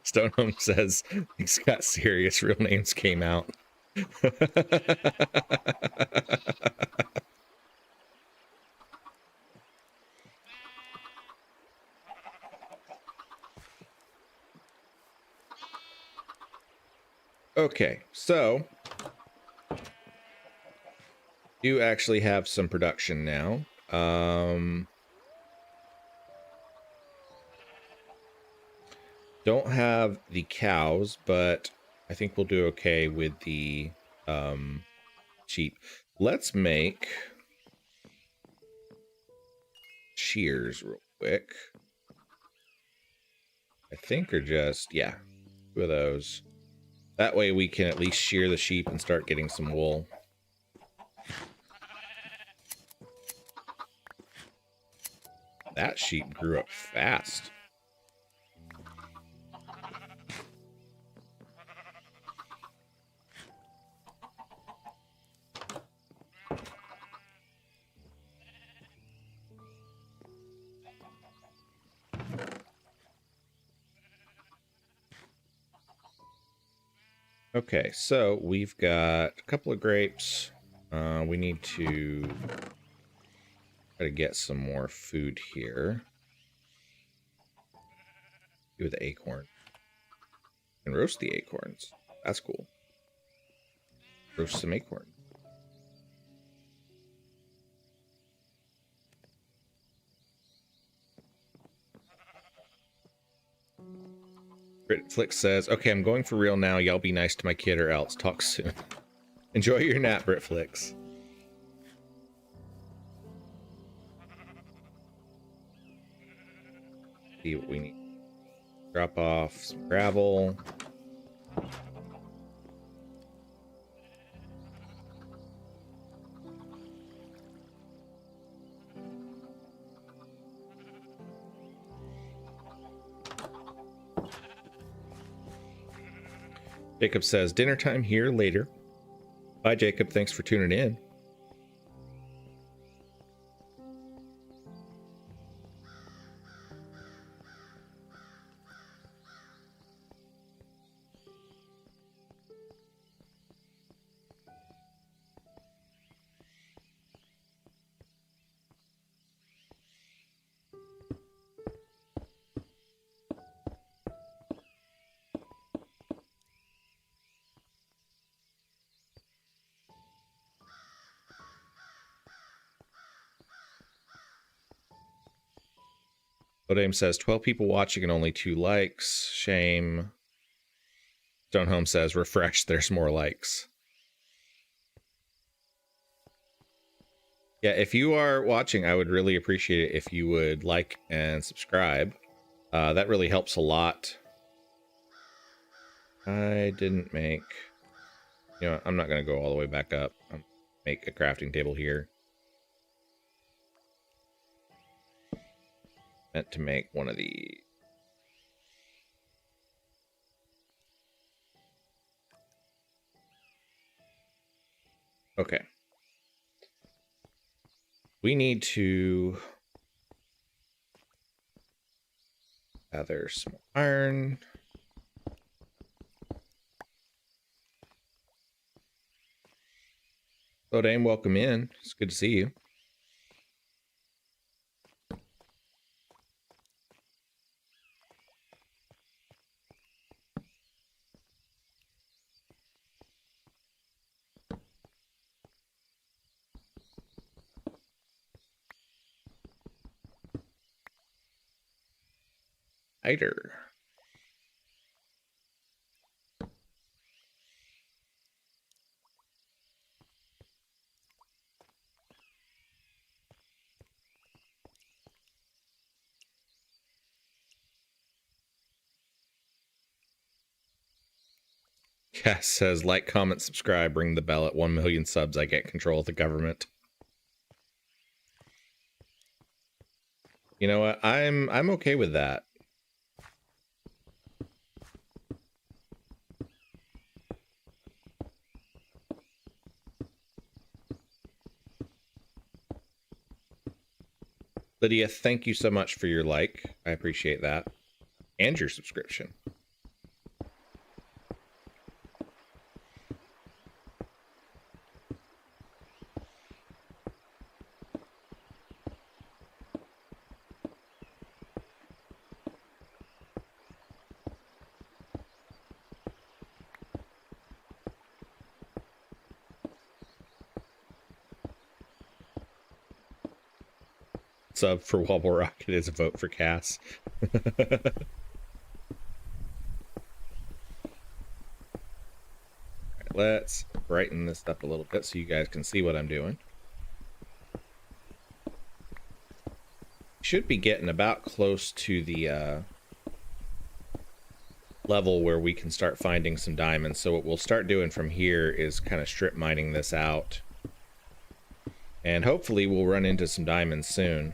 Stonehome says he's got serious. Real names came out. Okay, so you actually have some production now. Don't have the cows, but I think we'll do okay with the sheep. Let's make shears real quick. I think are just, yeah, 2 of those. That way we can at least shear the sheep and start getting some wool. That sheep grew up fast. Okay, so we've got a couple of grapes. We need to try to get some more food here. Do with the acorn. And roast the acorns. That's cool. Roast some acorn. Flick says, okay, I'm going for real now. Y'all be nice to my kid or else. Talk soon. Enjoy your nap, Britflix. See what we need. Drop off some gravel. Jacob says, dinner time here later. Bye, Jacob. Thanks for tuning in. Odame says 12 people watching and only 2 likes. Shame. Stonehome says refresh, there's more likes. Yeah, if you are watching, I would really appreciate it if you would like and subscribe. That really helps a lot. I didn't make... You know, I'm not going to go all the way back up. I'm make a crafting table here. Meant to make one of the... Okay. We need to gather some iron. Hello, Dame. Welcome in. It's good to see you. Hider. Cass says, like, comment, subscribe, ring the bell. At 1 million subs, I get control of the government. You know what? I'm okay with that. Lydia, thank you so much for your like. I appreciate that. And your subscription. Sub for WobbleRocket is a vote for Cass. Right, let's brighten this up a little bit so you guys can see what I'm doing. Should be getting about close to the level where we can start finding some diamonds. So what we'll start doing from here is kind of strip mining this out. And hopefully we'll run into some diamonds soon.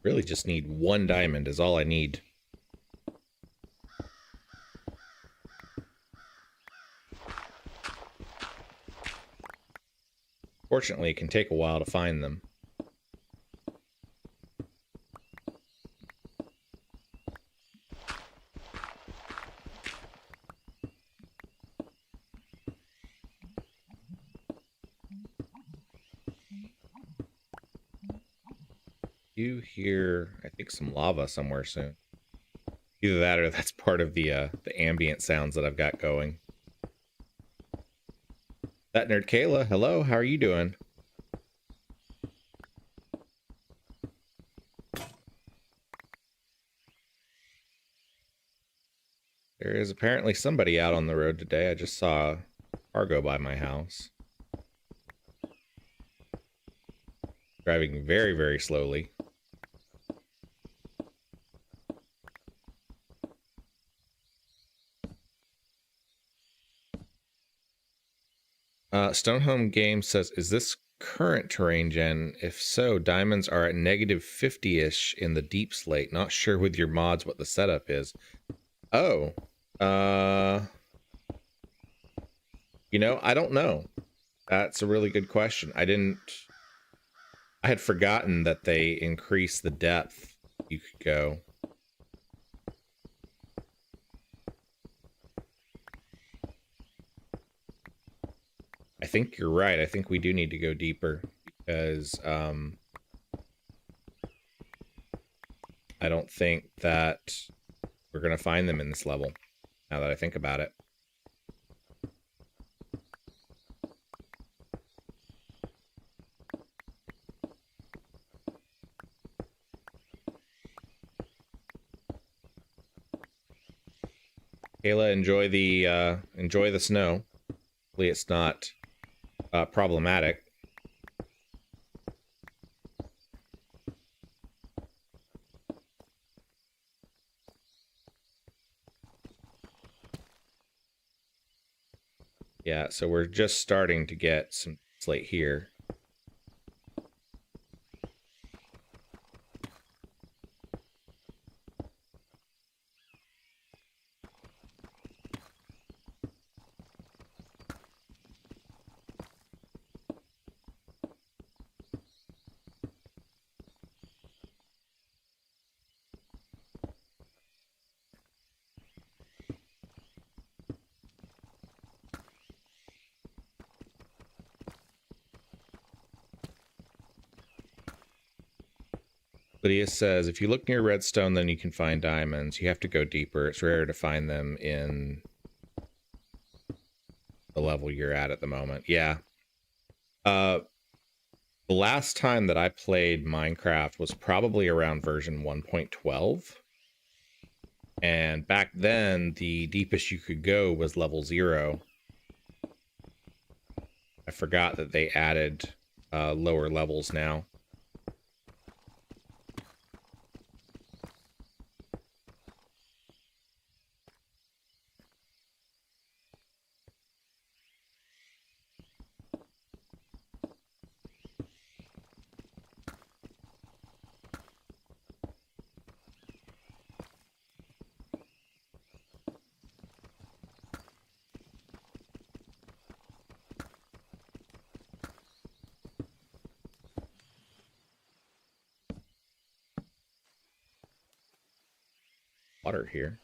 Really just need 1 diamond is all I need. Unfortunately, it can take a while to find them. You hear, I think, some lava somewhere soon. Either that or that's part of the ambient sounds that I've got going. That nerd Kayla, hello, how are you doing? There is apparently somebody out on the road today. I just saw a car go by my house. Driving very, very slowly. Stonehome Game says, is this current terrain gen? If so, diamonds are at negative 50-ish in the deep slate. Not sure with your mods what the setup is. Oh. You know, I don't know. That's a really good question. I had forgotten that they increase the depth you could go. I think you're right. I think we do need to go deeper because I don't think that we're going to find them in this level, now that I think about it. Kayla, enjoy the snow. Hopefully it's not problematic. Yeah, so we're just starting to get some slate here. Lydia says, if you look near redstone, then you can find diamonds. You have to go deeper. It's rare to find them in the level you're at the moment. Yeah. The last time that I played Minecraft was probably around version 1.12. And back then, the deepest you could go was level 0. I forgot that they added lower levels now. Water here.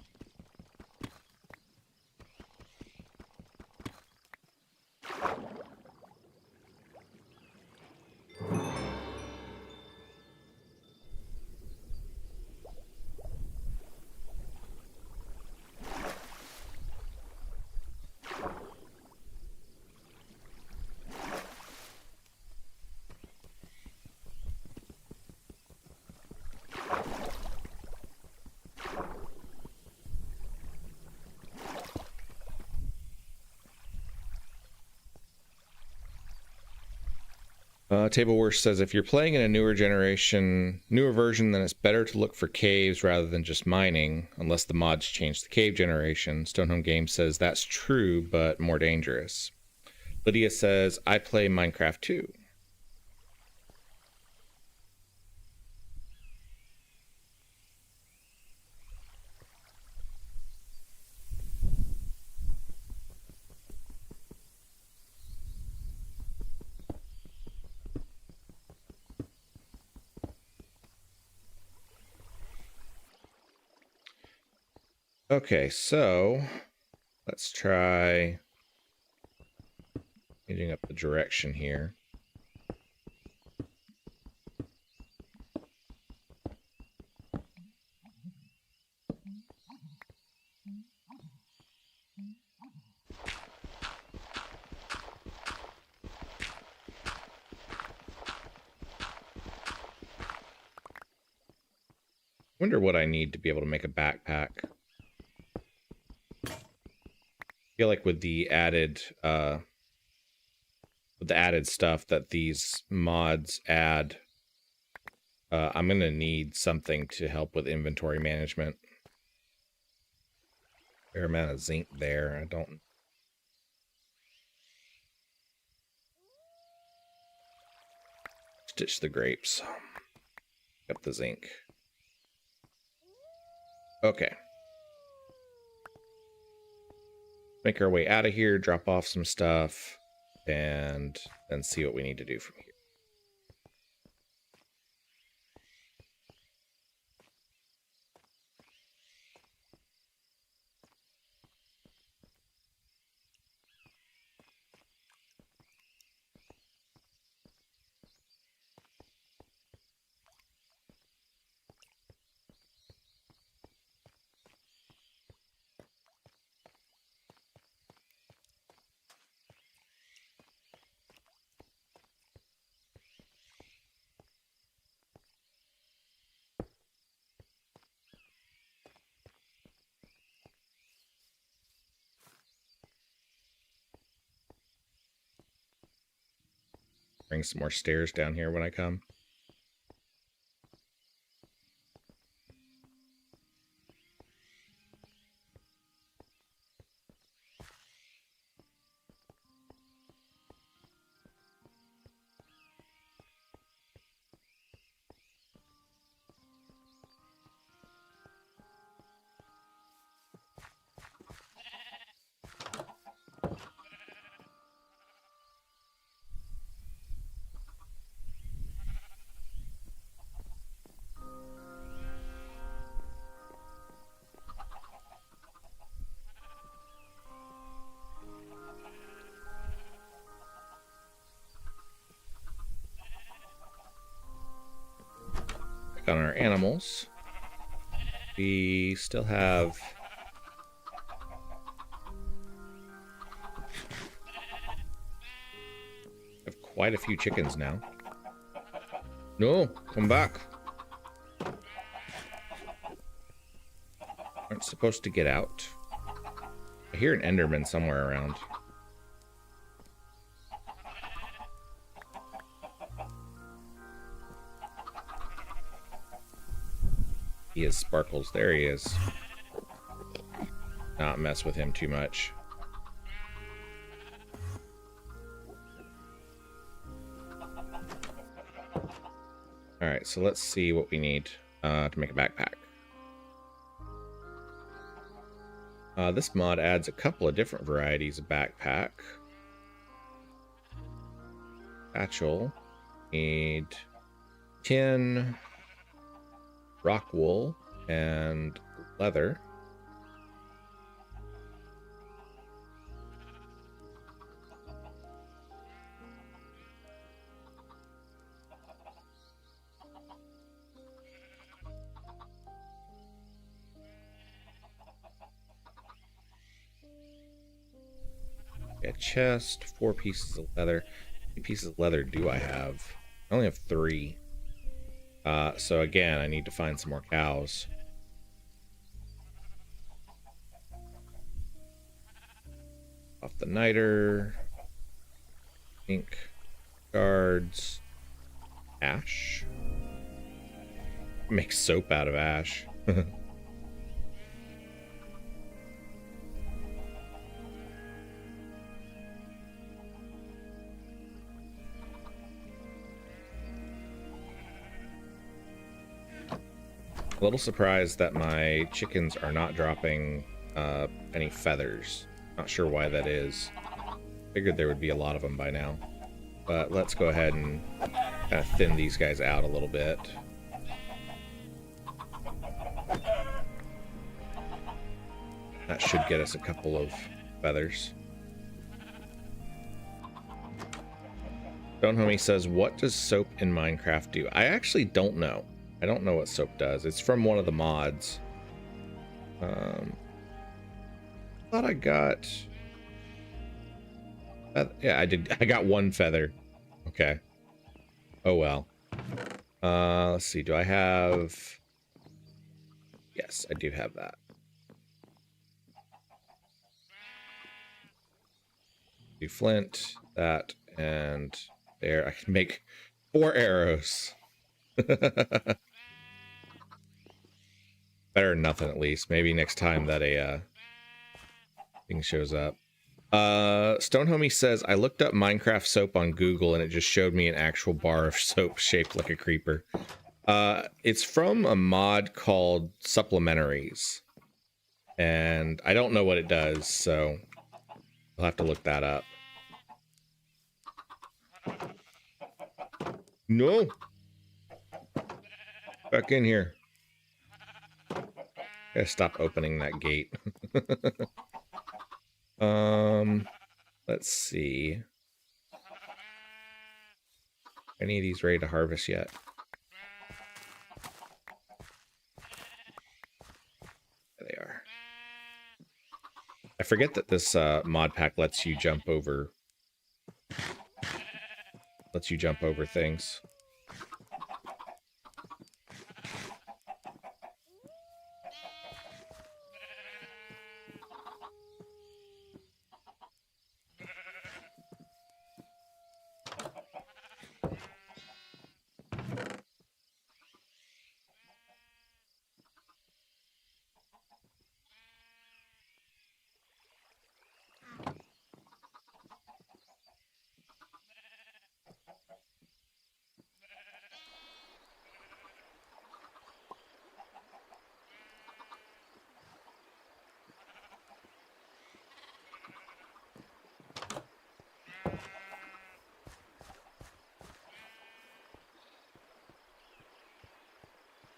Tablewurst says, if you're playing in a newer version, then it's better to look for caves rather than just mining, unless the mods change the cave generation. Stonehome Game says, that's true, but more dangerous. Lydia says, I play Minecraft too. Okay, so let's try changing up the direction here. Wonder what I need to be able to make a backpack. I feel like with the added stuff that these mods add, I'm gonna need something to help with inventory management. Fair amount of zinc there. I don't. Stitch the grapes. Pick up the zinc. Okay. Make our way out of here, drop off some stuff, and then see what we need to do from here. Bring some more stairs down here when I come. On our animals, we still have quite a few chickens now. No, come back. Aren't supposed to get out. I hear an Enderman somewhere around. He is Sparkles. There he is. Not mess with him too much. Alright, so let's see what we need to make a backpack. This mod adds a couple of different varieties of backpack. Satchel. Need tin, rock wool, and leather. A chest, 4 pieces of leather. How many pieces of leather do I have? I only have 3. So again, I need to find some more cows. Off the niter. Ink. Guards. Ash. Make soap out of ash. A little surprised that my chickens are not dropping any feathers. Not sure why that is. Figured there would be a lot of them by now. But let's go ahead and kind of thin these guys out a little bit. That should get us a couple of feathers. Stone Homie says, what does soap in Minecraft do? I actually don't know. I don't know what soap does. It's from one of the mods. I thought I got... yeah, I did. I got one feather. Okay. Oh, well. Let's see. Do I have... Yes, I do have that. Do flint, that, and there. I can make 4 arrows. Better than nothing, at least. Maybe next time that a thing shows up. Stone Homie says, I looked up Minecraft soap on Google and it just showed me an actual bar of soap shaped like a creeper. It's from a mod called Supplementaries. And I don't know what it does, so I'll have to look that up. No! Back in here. Gotta stop opening that gate. Let's see. Any of these ready to harvest yet? There they are. I forget that this mod pack lets you jump over things.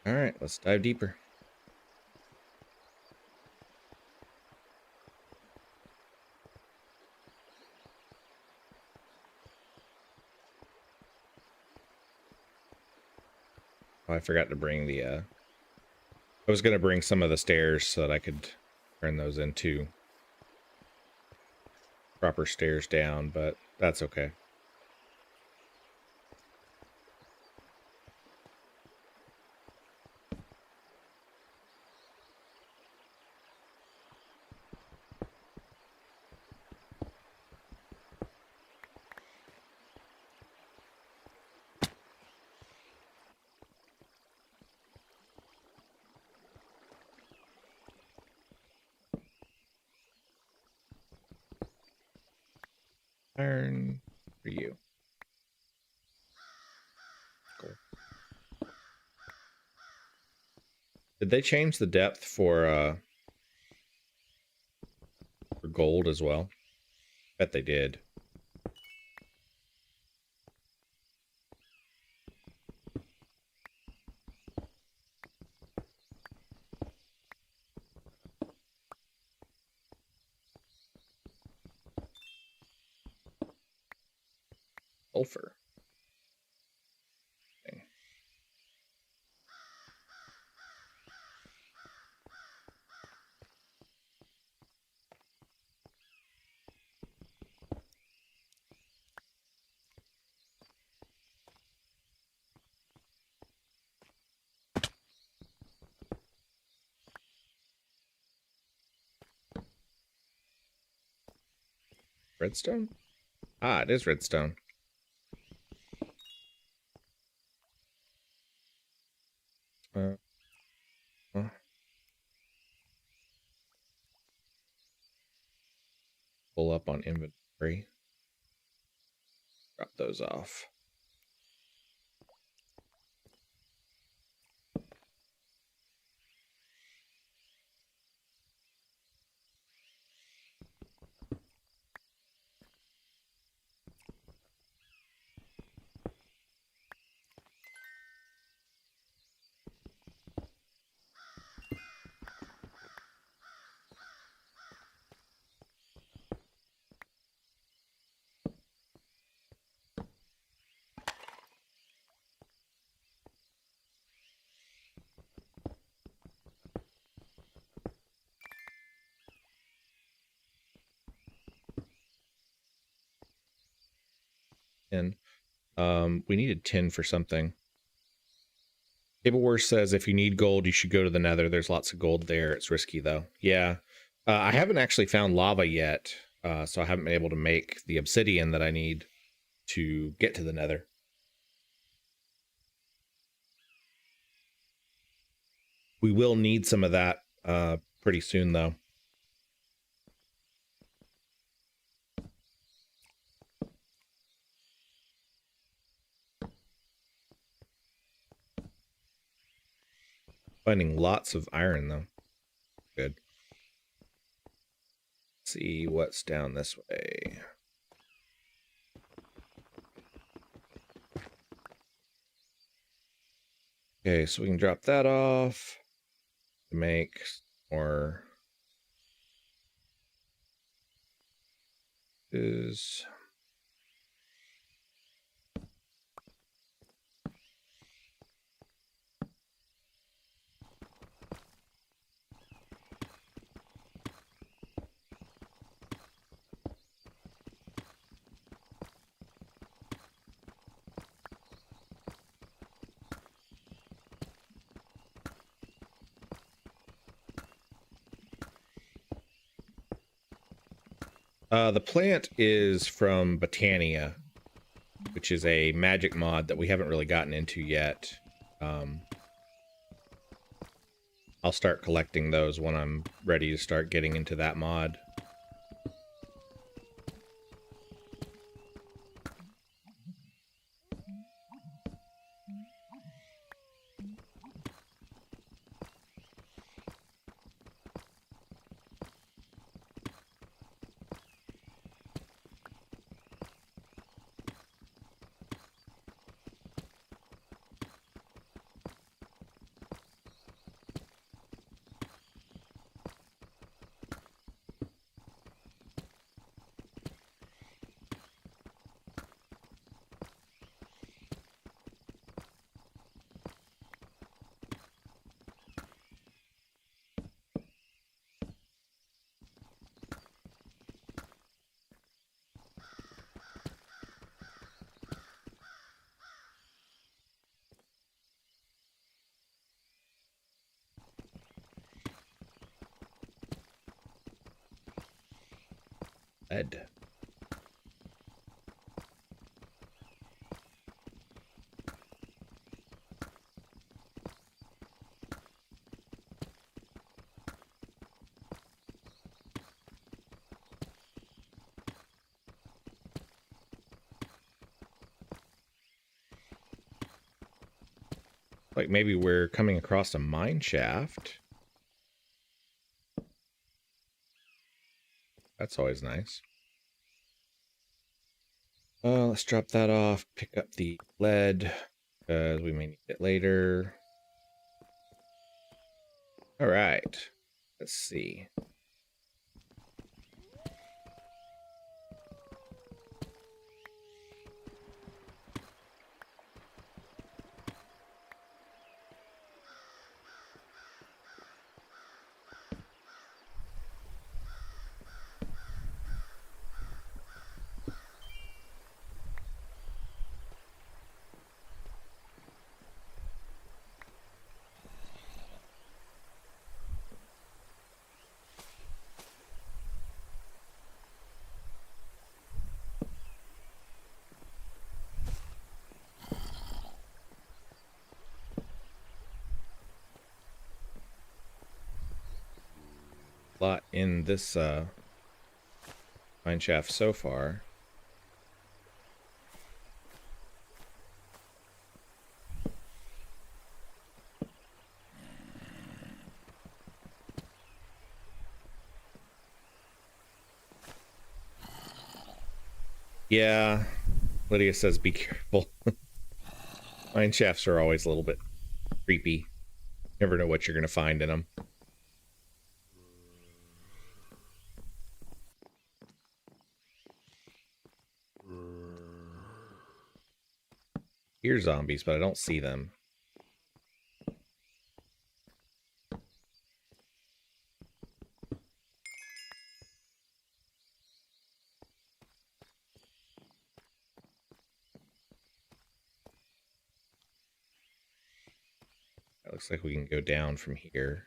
All right, let's dive deeper. Oh, I forgot to bring the, I was going to bring some of the stairs so that I could turn those into proper stairs down, but that's okay. Iron for you. Cool. Did they change the depth for gold as well? Bet they did. Sulfur. Okay. Redstone? Ah, it is redstone. Pull up on inventory. Drop those off. 10. We needed 10 for something. Abelworth says if you need gold, you should go to the Nether. There's lots of gold there. It's risky though. Yeah. I haven't actually found lava yet, so I haven't been able to make the obsidian that I need to get to the Nether. We will need some of that pretty soon though. Finding lots of iron though. Good. Let's see what's down this way. Okay, so we can drop that off to make more. Is the plant is from Botania, which is a magic mod that we haven't really gotten into yet. I'll start collecting those when I'm ready to start getting into that mod. Lead. Like maybe we're coming across a mine shaft. That's always nice. Let's drop that off, pick up the lead, because we may need it later. All right, let's see. Lot in this mine shaft so far. Yeah, Lydia says be careful. Mine shafts are always a little bit creepy. Never know what you're gonna find in them. Hear zombies, but I don't see them. It looks like we can go down from here.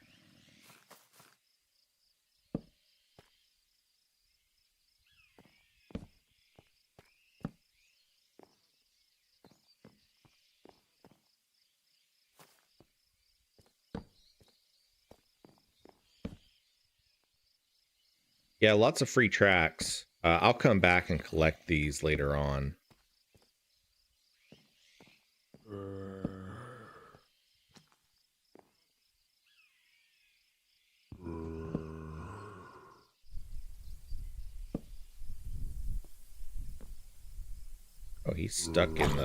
Yeah, lots of free tracks. I'll come back and collect these later on. Oh, he's stuck in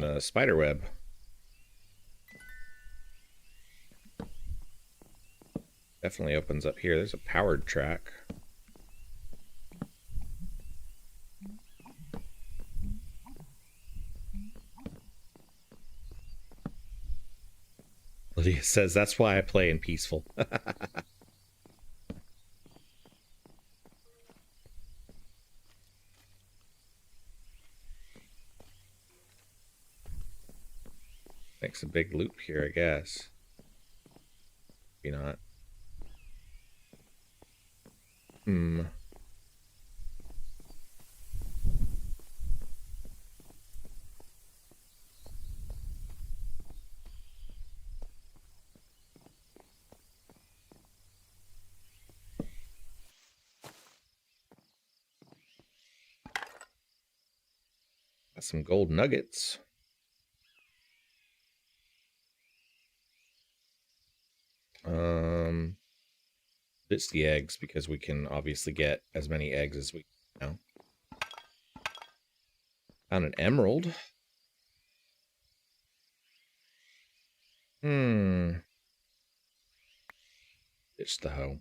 the spider web. Definitely opens up here. There's a powered track. Lydia says, that's why I play in peaceful. Makes a big loop here, I guess. Maybe not. Got some gold nuggets. It's the eggs because we can obviously get as many eggs as we can now. Found an emerald. It's the hoe.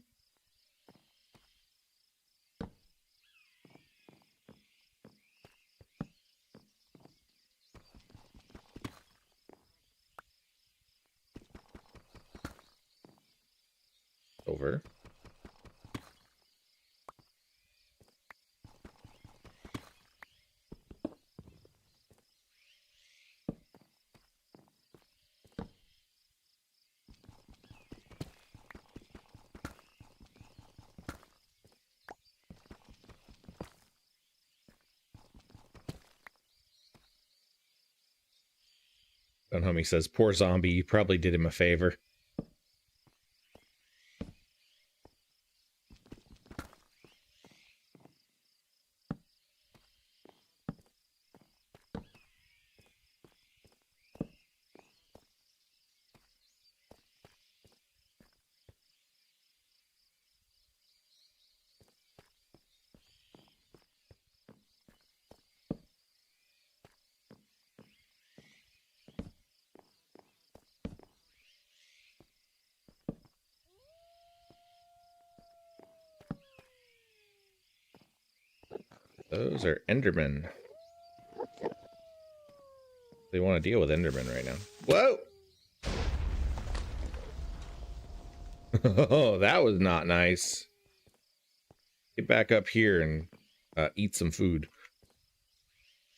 Over. Don Homie says, poor zombie, you probably did him a favor. Those are Endermen. They want to deal with Endermen right now. Whoa! Oh, that was not nice. Get back up here and eat some food.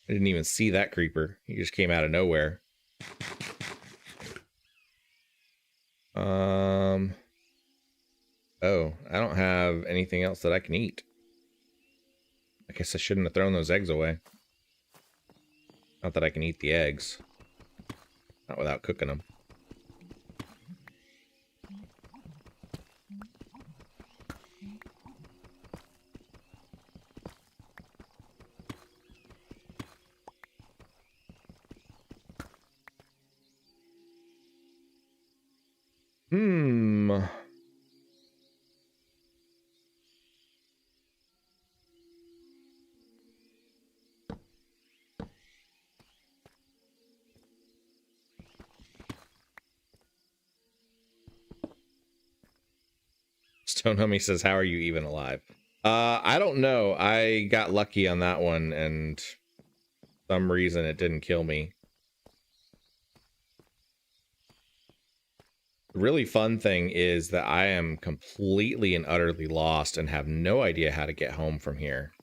I didn't even see that creeper. He just came out of nowhere. Oh, I don't have anything else that I can eat. I guess I shouldn't have thrown those eggs away. Not that I can eat the eggs. Not without cooking them. Stone Homie says, how are you even alive? I don't know. I got lucky on that one, and for some reason it didn't kill me. The really fun thing is that I am completely and utterly lost and have no idea how to get home from here.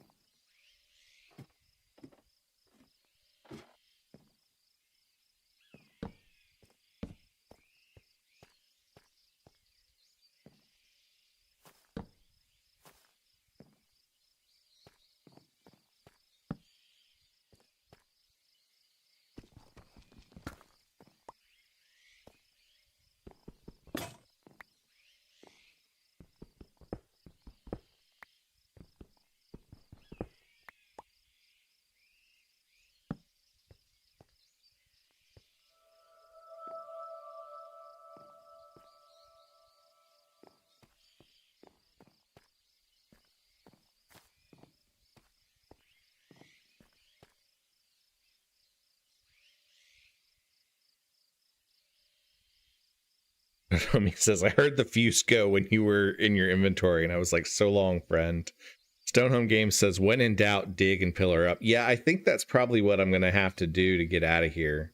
He says, I heard the fuse go when you were in your inventory, and I was like, so long, friend. Stonehome Games says, when in doubt, dig and pillar up. Yeah, I think that's probably what I'm going to have to do to get out of here.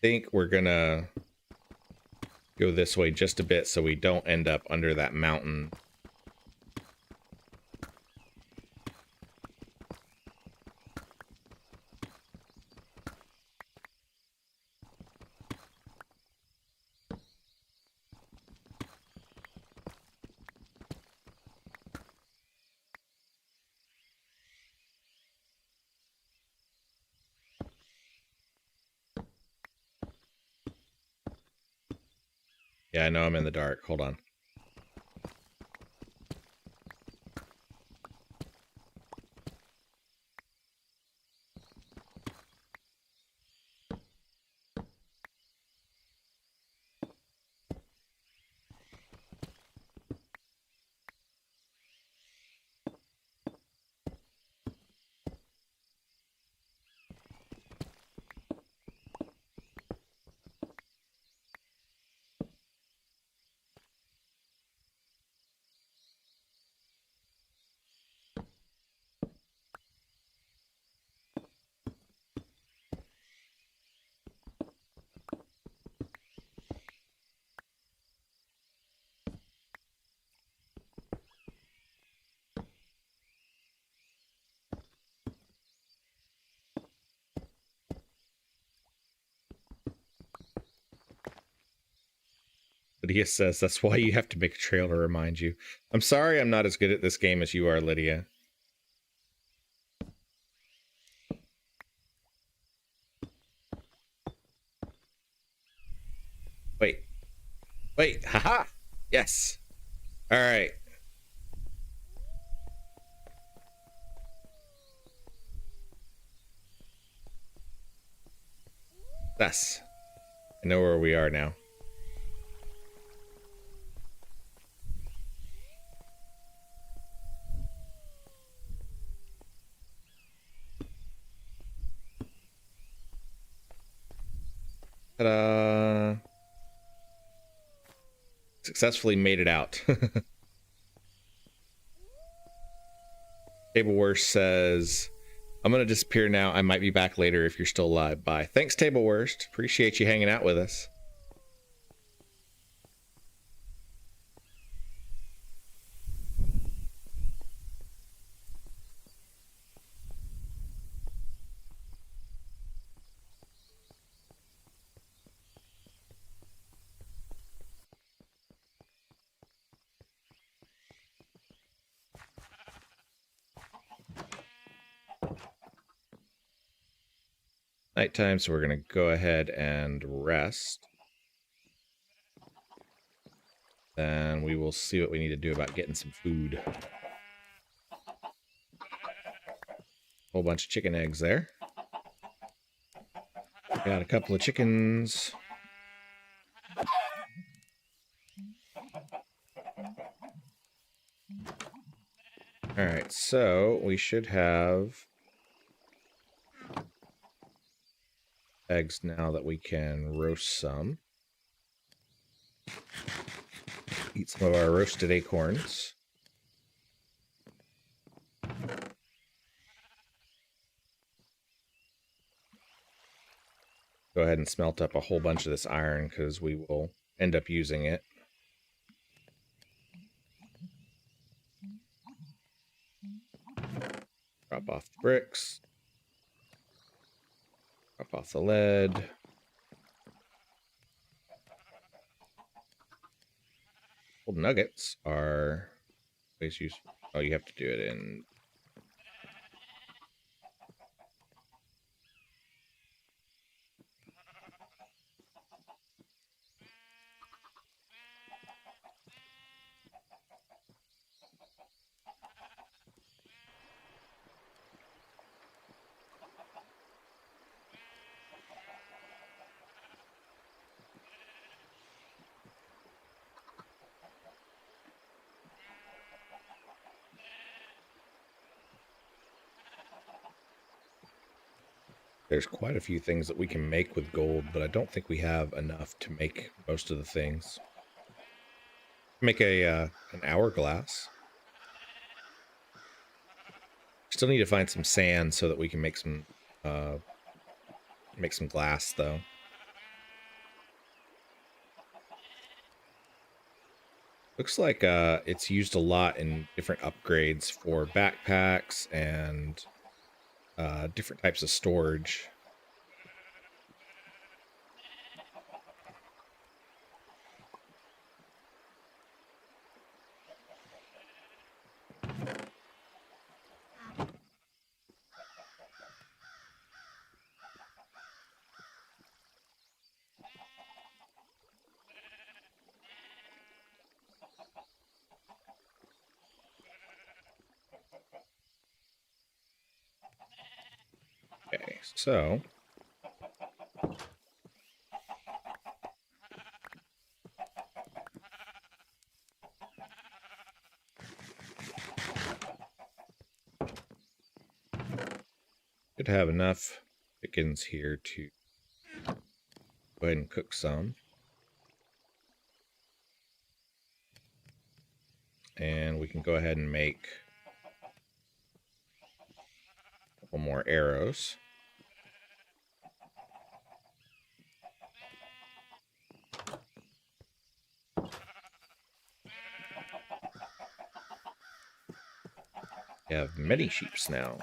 Think we're going to go this way just a bit so we don't end up under that mountain. Yeah, I know I'm in the dark. Hold on. Lydia says, that's why you have to make a trail to remind you. I'm sorry I'm not as good at this game as you are, Lydia. Wait, haha! Yes! Alright. Thus. I know where we are now. Ta-da! Successfully made it out. Table says, I'm going to disappear now. I might be back later if you're still alive. Bye. Thanks, Table Worst. Appreciate you hanging out with us. Nighttime, so we're going to go ahead and rest. Then we will see what we need to do about getting some food. Whole bunch of chicken eggs there. Got a couple of chickens. Alright, so we should have eggs now that we can roast some. Eat some of our roasted acorns. Go ahead and smelt up a whole bunch of this iron because we will end up using it. Drop off the bricks. Drop off the lead. Gold nuggets are always useful. Oh, you have to do it in... There's quite a few things that we can make with gold, but I don't think we have enough to make most of the things. Make an hourglass. Still need to find some sand so that we can make some glass, though. Looks like it's used a lot in different upgrades for backpacks and different types of storage. Okay, so should have enough chickens here to go ahead and cook some. And we can go ahead and make a couple more arrows. We have many sheeps now.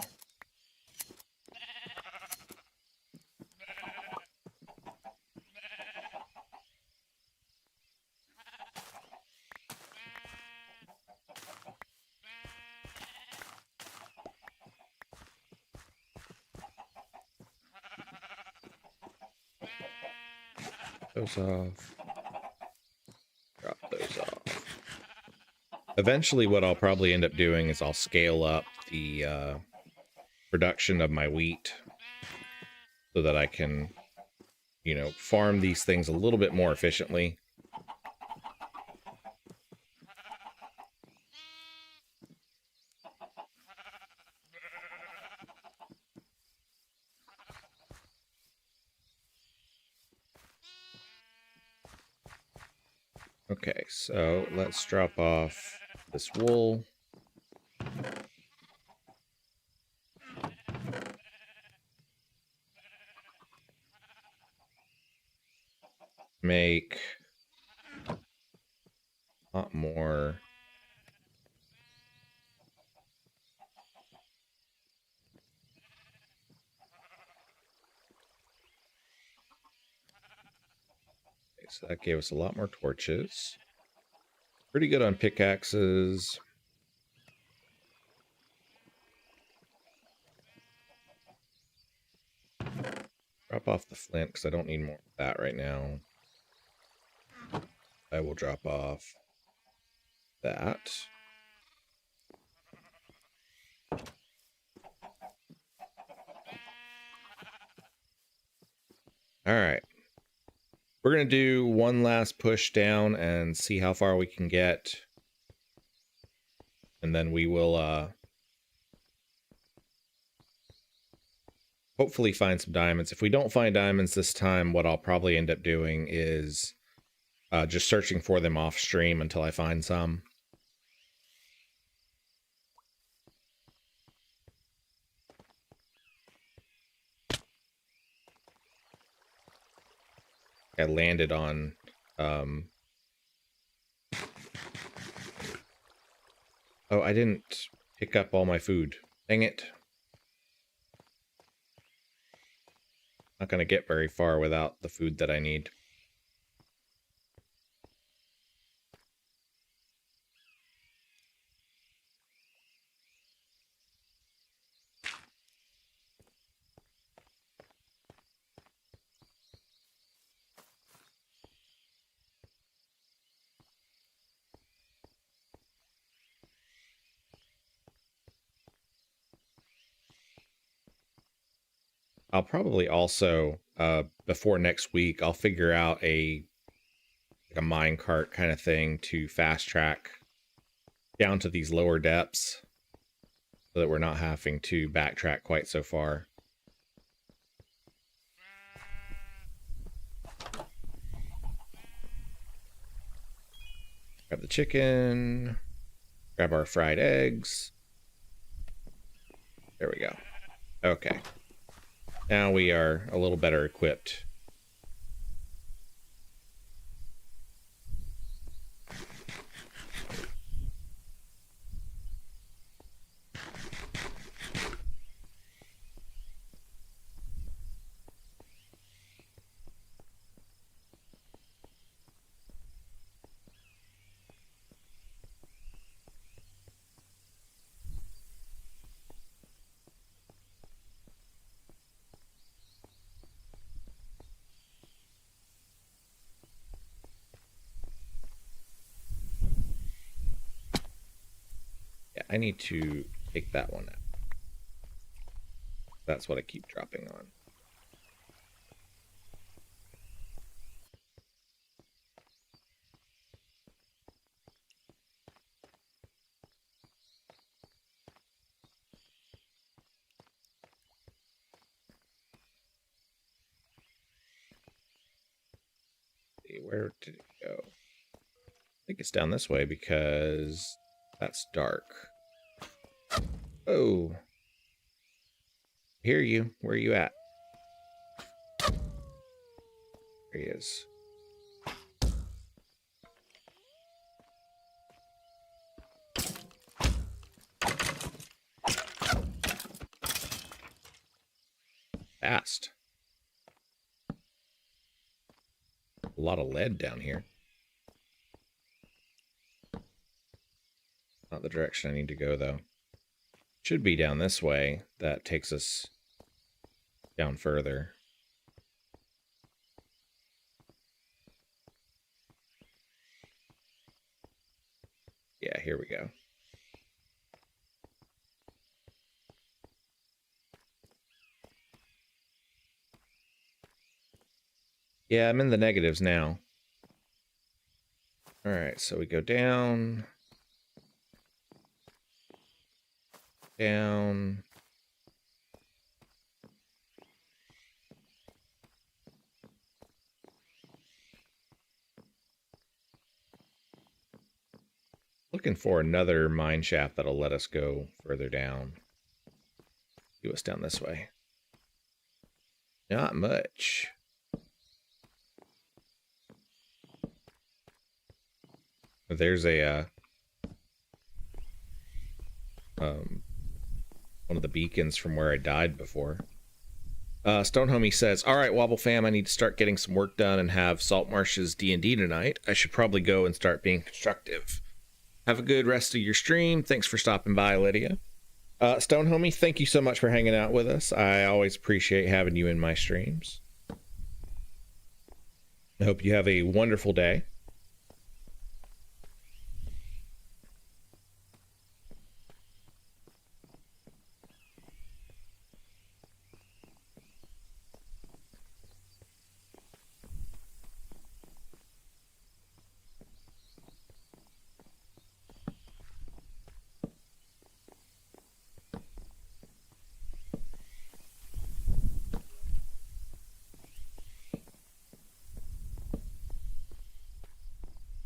Those off. Drop those off. Eventually, what I'll probably end up doing is I'll scale up the production of my wheat so that I can, you know, farm these things a little bit more efficiently. Okay, so let's drop off this wool. Make a lot more. Okay, so that gave us a lot more torches. Pretty good on pickaxes. Drop off the flint because I don't need more of that right now. I will drop off that. All right. We're going to do one last push down and see how far we can get. And then we will hopefully find some diamonds. If we don't find diamonds this time, what I'll probably end up doing is just searching for them off stream until I find some. I landed on oh, I didn't pick up all my food. Dang it. Not going to get very far without the food that I need. I'll probably also, before next week, I'll figure out a minecart kind of thing to fast track down to these lower depths so that we're not having to backtrack quite so far. Grab the chicken. Grab our fried eggs. There we go. Okay. Now we are a little better equipped. I need to take that one out. That's what I keep dropping on. Where did it go? I think it's down this way because that's dark. Oh. Hear you. Where are you at? There he is. Fast. A lot of lead down here. Not the direction I need to go, though. Should be down this way. That takes us down further. Yeah, here we go. Yeah, I'm in the negatives now. All right, so we go down. Down. Looking for another mine shaft that'll let us go further down. See what's down this way. Not much. There's a one of the beacons from where I died before. Stone Homie says, "All right, Wobble fam, I need to start getting some work done and have Salt Marshes D&D tonight. I should probably go and start being constructive. Have a good rest of your stream. Thanks for stopping by, Lydia." Stone Homie, thank you so much for hanging out with us. I always appreciate having you in my streams. I hope you have a wonderful day.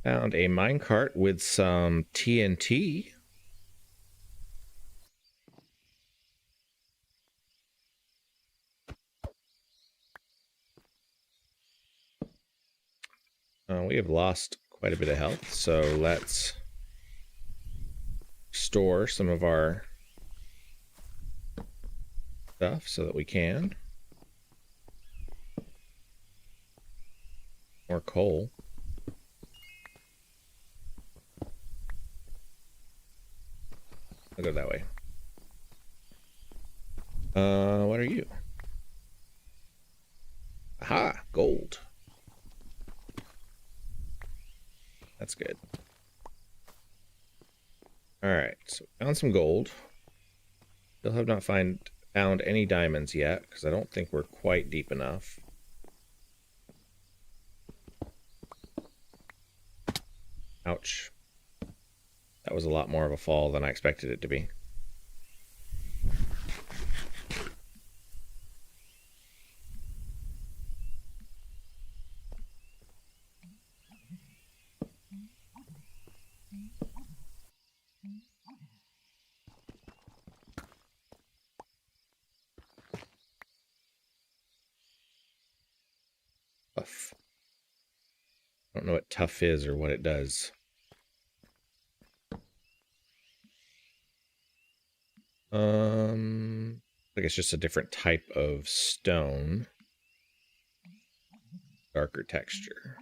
Found a minecart with some TNT. We have lost quite a bit of health, so let's store some of our stuff so that we can. More coal. I'll go that way. What are you? Aha, gold. That's good. Alright, so found some gold. Still have not found any diamonds yet, because I don't think we're quite deep enough. Ouch. That was a lot more of a fall than I expected it to be. tough. I don't know what tough is or what it does. I think it's just a different type of stone. Darker texture.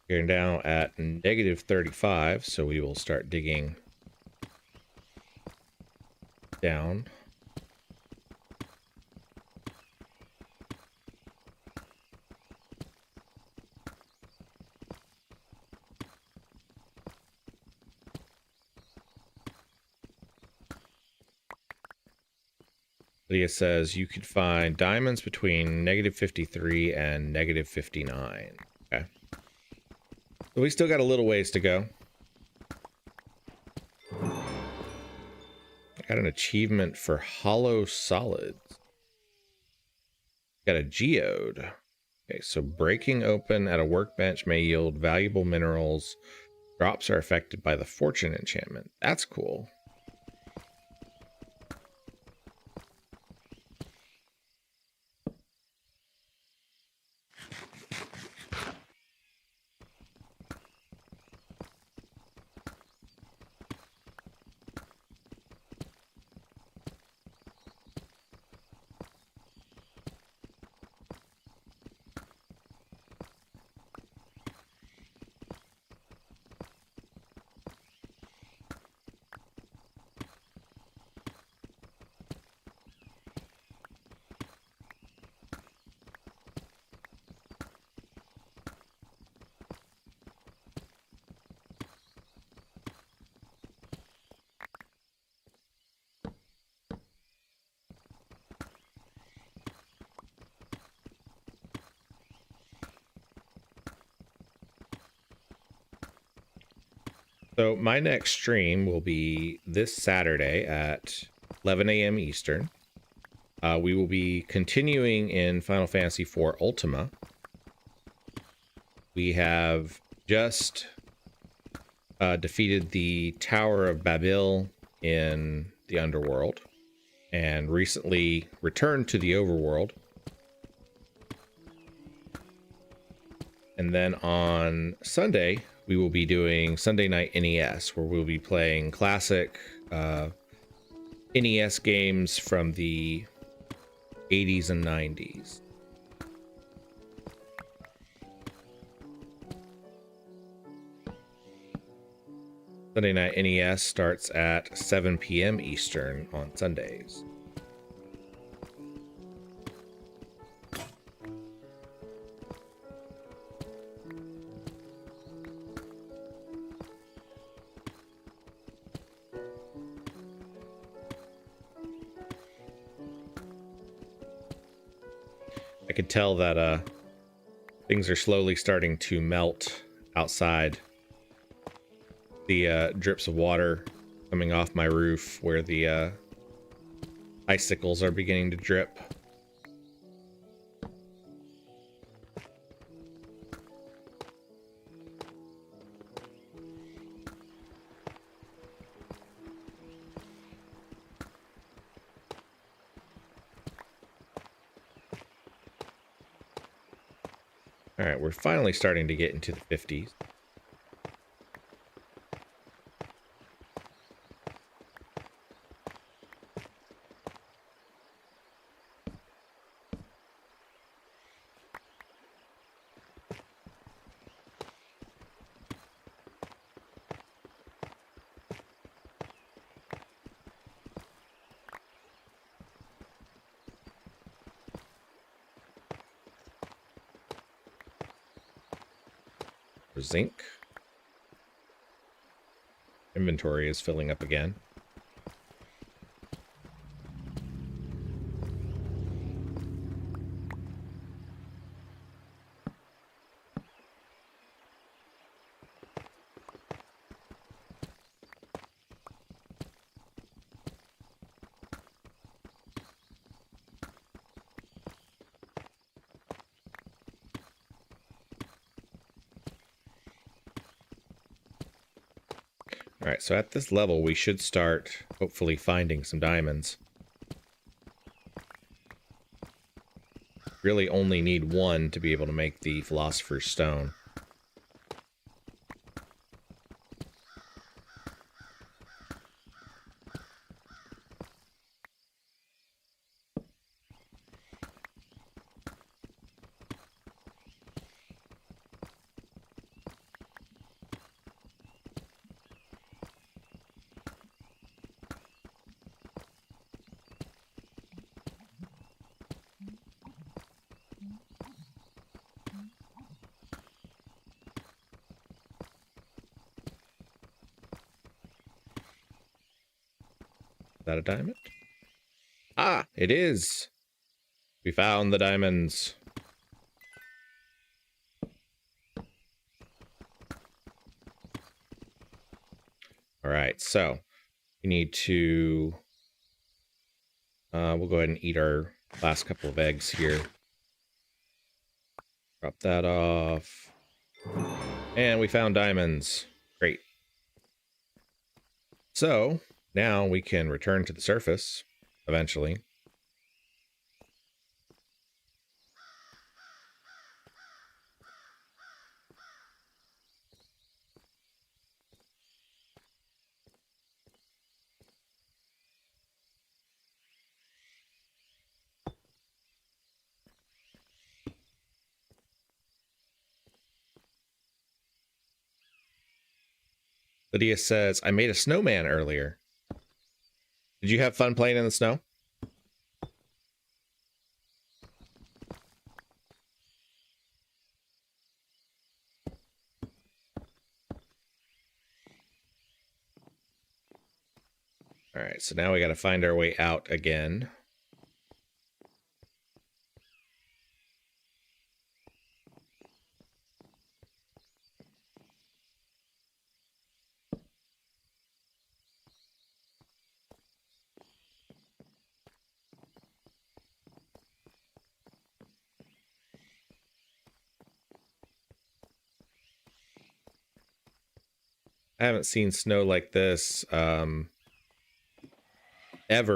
We're now at -35, so we will start digging down. Lydia says you could find diamonds between -53 and -59. Okay. So we still got a little ways to go. I got an achievement for hollow solids. Got a geode. Okay, so breaking open at a workbench may yield valuable minerals. Drops are affected by the fortune enchantment. That's cool. So my next stream will be this Saturday at 11 a.m. Eastern. We will be continuing in Final Fantasy IV Ultima. We have just defeated the Tower of Babel in the Underworld and recently returned to the Overworld. And then on Sunday, we will be doing Sunday Night NES, where we'll be playing classic NES games from the 80s and 90s. Sunday Night NES starts at 7 p.m. Eastern on Sundays. I could tell that things are slowly starting to melt outside. The drips of water coming off my roof where the icicles are beginning to drip. All right, we're finally starting to get into the 50s. Zinc. Inventory is filling up again. All right, so at this level, we should start hopefully finding some diamonds. Really only need one to be able to make the Philosopher's Stone. Is that a diamond? Ah, it is. We found the diamonds. All right, so we need to... we'll go ahead and eat our last couple of eggs here. Drop that off. And we found diamonds. Great. So, now we can return to the surface, eventually. Lydia says, I made a snowman earlier. Did you have fun playing in the snow? All right, so now we got to find our way out again. I haven't seen snow like this ever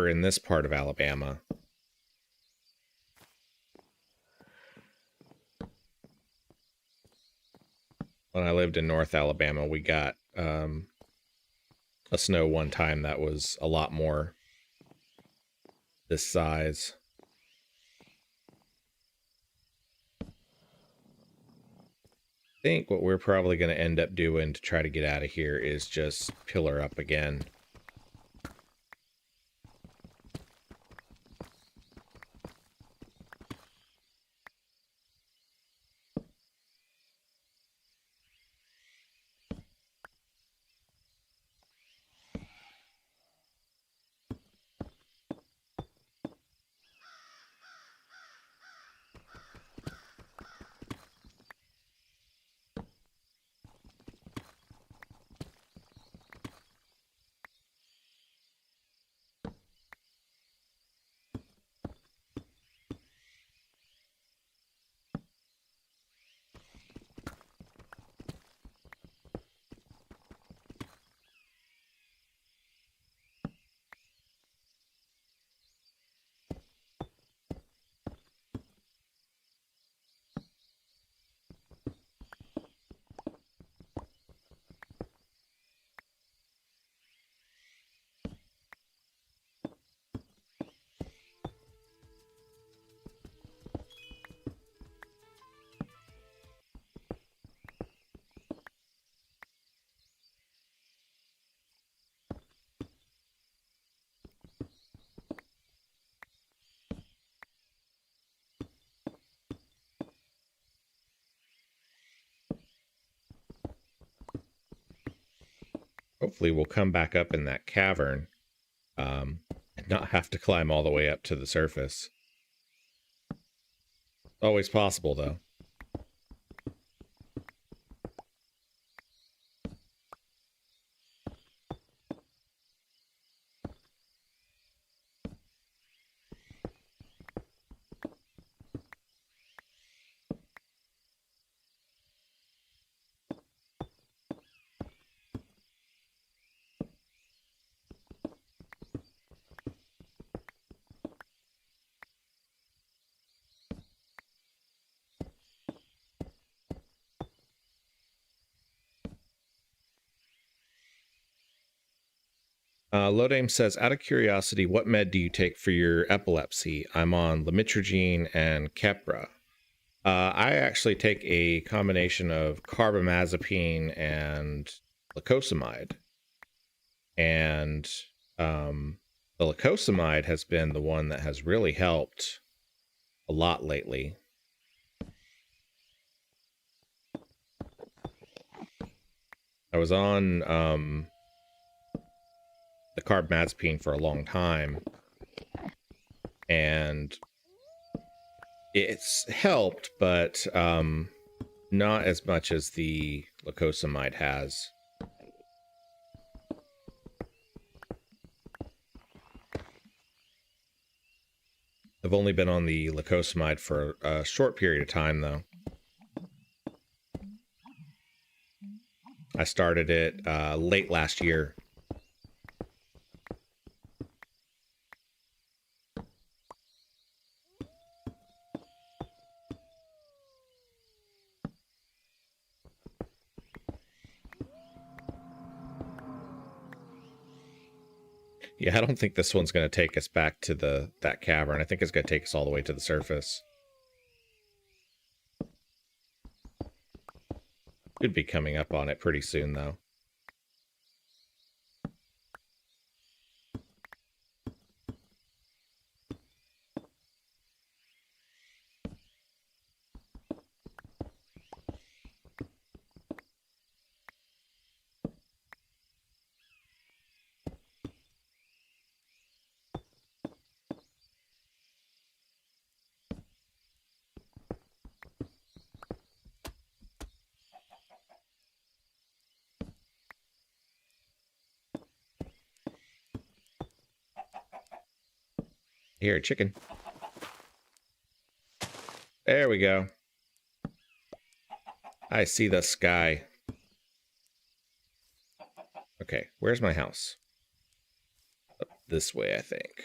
in this part of Alabama. When I lived in North Alabama, we got a snow one time that was a lot more this size. I think what we're probably going to end up doing to try to get out of here is just pillar up again. Hopefully we'll come back up in that cavern and not have to climb all the way up to the surface. Always possible, though. Lodame says, out of curiosity, what med do you take for your epilepsy? I'm on Lamitragine and Keppra. I actually take a combination of carbamazepine and lacosamide. And the lacosamide has been the one that has really helped a lot lately. I was on the carbamazepine for a long time, and it's helped, but not as much as the lacosamide has. I've only been on the lacosamide for a short period of time, though. I started it late last year. Yeah, I don't think this one's going to take us back to that cavern. I think it's going to take us all the way to the surface. Could be coming up on it pretty soon, though. Here, chicken. There we go. I see the sky. Okay, where's my house? Up this way, I think.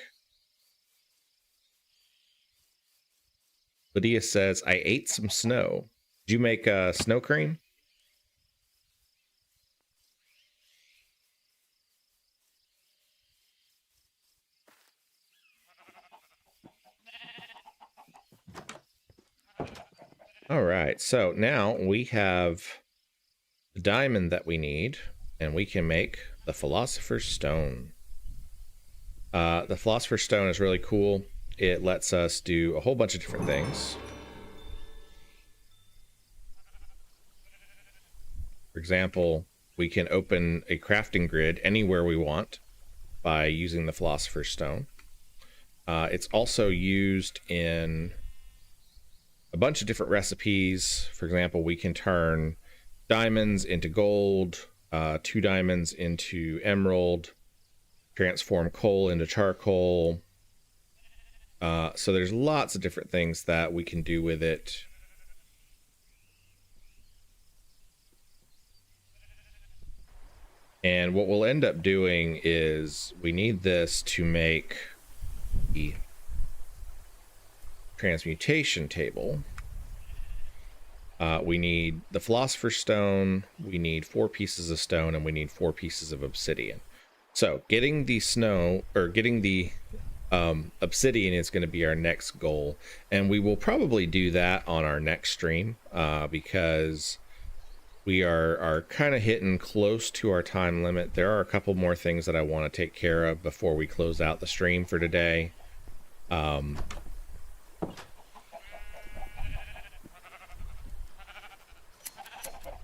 Lydia says, I ate some snow. Did you make snow cream? All right, so now we have the diamond that we need, and we can make the Philosopher's Stone. The Philosopher's Stone is really cool. It lets us do a whole bunch of different things. For example, we can open a crafting grid anywhere we want by using the Philosopher's Stone. It's also used in a bunch of different recipes. For example, we can turn diamonds into gold, 2 diamonds into emerald, transform coal into charcoal. So there's lots of different things that we can do with it. And what we'll end up doing is we need this to make the transmutation table. We need the Philosopher's Stone, we need 4 pieces of stone, and we need 4 pieces of obsidian. So getting the snow, or getting the obsidian is going to be our next goal, and we will probably do that on our next stream because we are kind of hitting close to our time limit. There are a couple more things that I want to take care of before we close out the stream for today.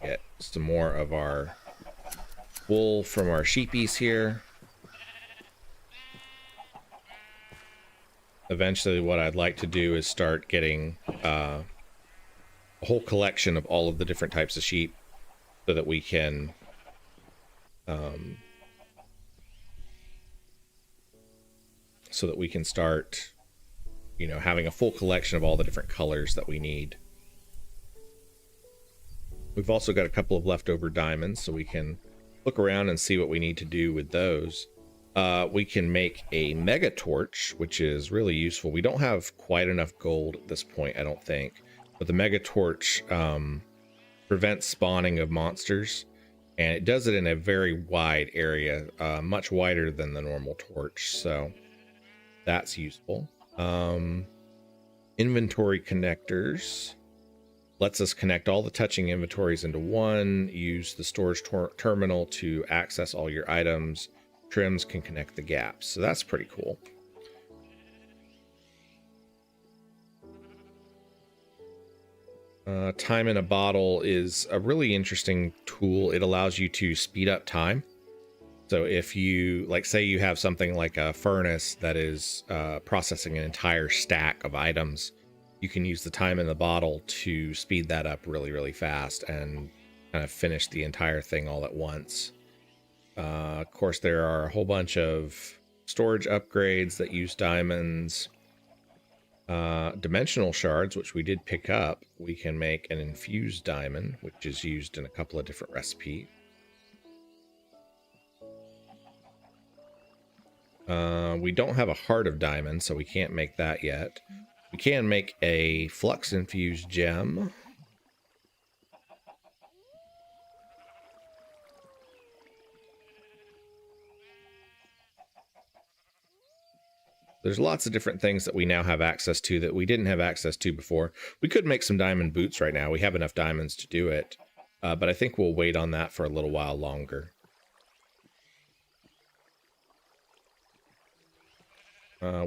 Get some more of our wool from our sheepies here. Eventually what I'd like to do is start getting a whole collection of all of the different types of sheep so that we can start, you know, having a full collection of all the different colors that we need. We've also got a couple of leftover diamonds, so we can look around and see what we need to do with those. We can make a mega torch, which is really useful. We don't have quite enough gold at this point, I don't think. But the mega torch prevents spawning of monsters. And it does it in a very wide area, much wider than the normal torch. So that's useful. Inventory connectors lets us connect all the touching inventories into one. Use the storage terminal to access all your items. Trims can connect the gaps. So that's pretty cool. Time in a bottle is a really interesting tool. It allows you to speed up time. So if you, like, say you have something like a furnace that is processing an entire stack of items, you can use the time in the bottle to speed that up really, really fast and kind of finish the entire thing all at once. Of course, there are a whole bunch of storage upgrades that use diamonds. Dimensional shards, which we did pick up. We can make an infused diamond, which is used in a couple of different recipes. We don't have a heart of diamond, so we can't make that yet. We can make a flux infused gem. There's lots of different things that we now have access to that we didn't have access to before. We could make some diamond boots right now. We have enough diamonds to do it, but I think we'll wait on that for a little while longer.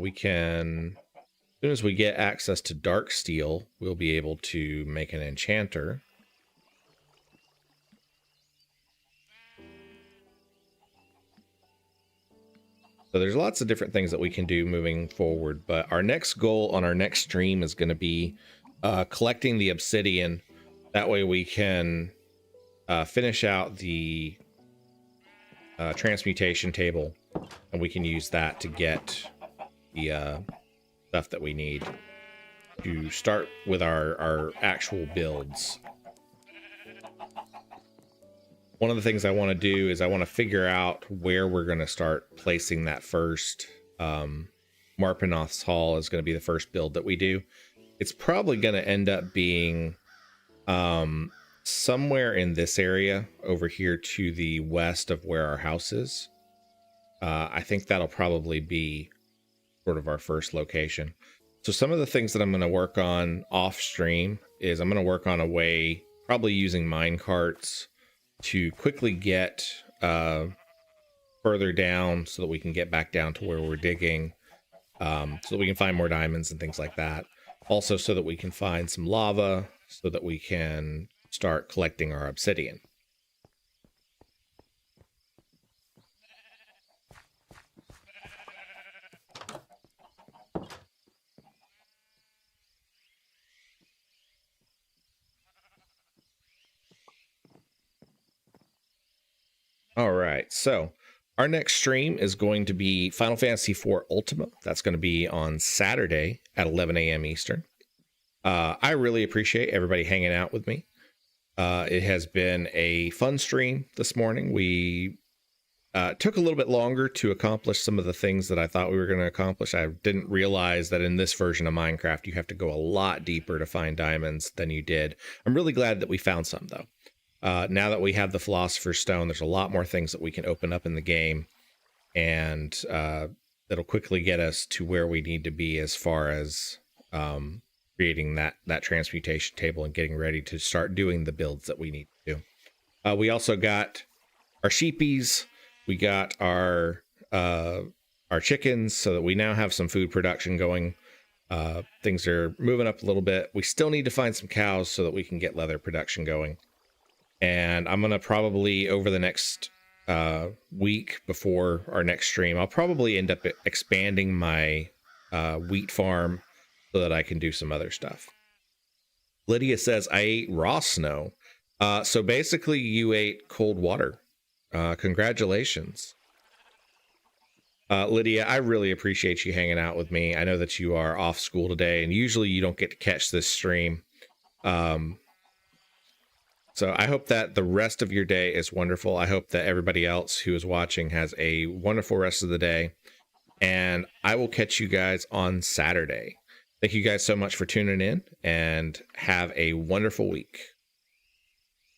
We can, as soon as we get access to dark steel, we'll be able to make an enchanter. So there's lots of different things that we can do moving forward, but our next goal on our next stream is going to be collecting the obsidian. That way we can finish out the transmutation table, and we can use that to get the stuff that we need to start with our actual builds. One of the things I want to do is I want to figure out where we're going to start placing that first. Marpenoth's Hall is going to be the first build that we do. It's probably going to end up being somewhere in this area over here to the west of where our house is. I think that'll probably be sort of our first location. So some of the things that I'm going to work on off stream is I'm going to work on a way, probably using mine carts, to quickly get further down so that we can get back down to where we're digging, so that we can find more diamonds and things like that. Also so that we can find some lava so that we can start collecting our obsidian. All right, so our next stream is going to be Final Fantasy IV Ultima. That's going to be on Saturday at 11 a.m. Eastern. I really appreciate everybody hanging out with me. It has been a fun stream this morning. We took a little bit longer to accomplish some of the things that I thought we were going to accomplish. I didn't realize that in this version of Minecraft, you have to go a lot deeper to find diamonds than you did. I'm really glad that we found some, though. Now that we have the Philosopher's Stone, there's a lot more things that we can open up in the game, and that'll quickly get us to where we need to be as far as creating that transmutation table and getting ready to start doing the builds that we need to do. We also got our sheepies, we got our chickens, so that we now have some food production going. Things are moving up a little bit. We still need to find some cows so that we can get leather production going. And I'm going to probably, over the next week before our next stream, I'll probably end up expanding my wheat farm so that I can do some other stuff. Lydia says, I ate raw snow. So basically you ate cold water. Congratulations. Lydia, I really appreciate you hanging out with me. I know that you are off school today, and usually you don't get to catch this stream. So I hope that the rest of your day is wonderful. I hope that everybody else who is watching has a wonderful rest of the day. And I will catch you guys on Saturday. Thank you guys so much for tuning in, and have a wonderful week.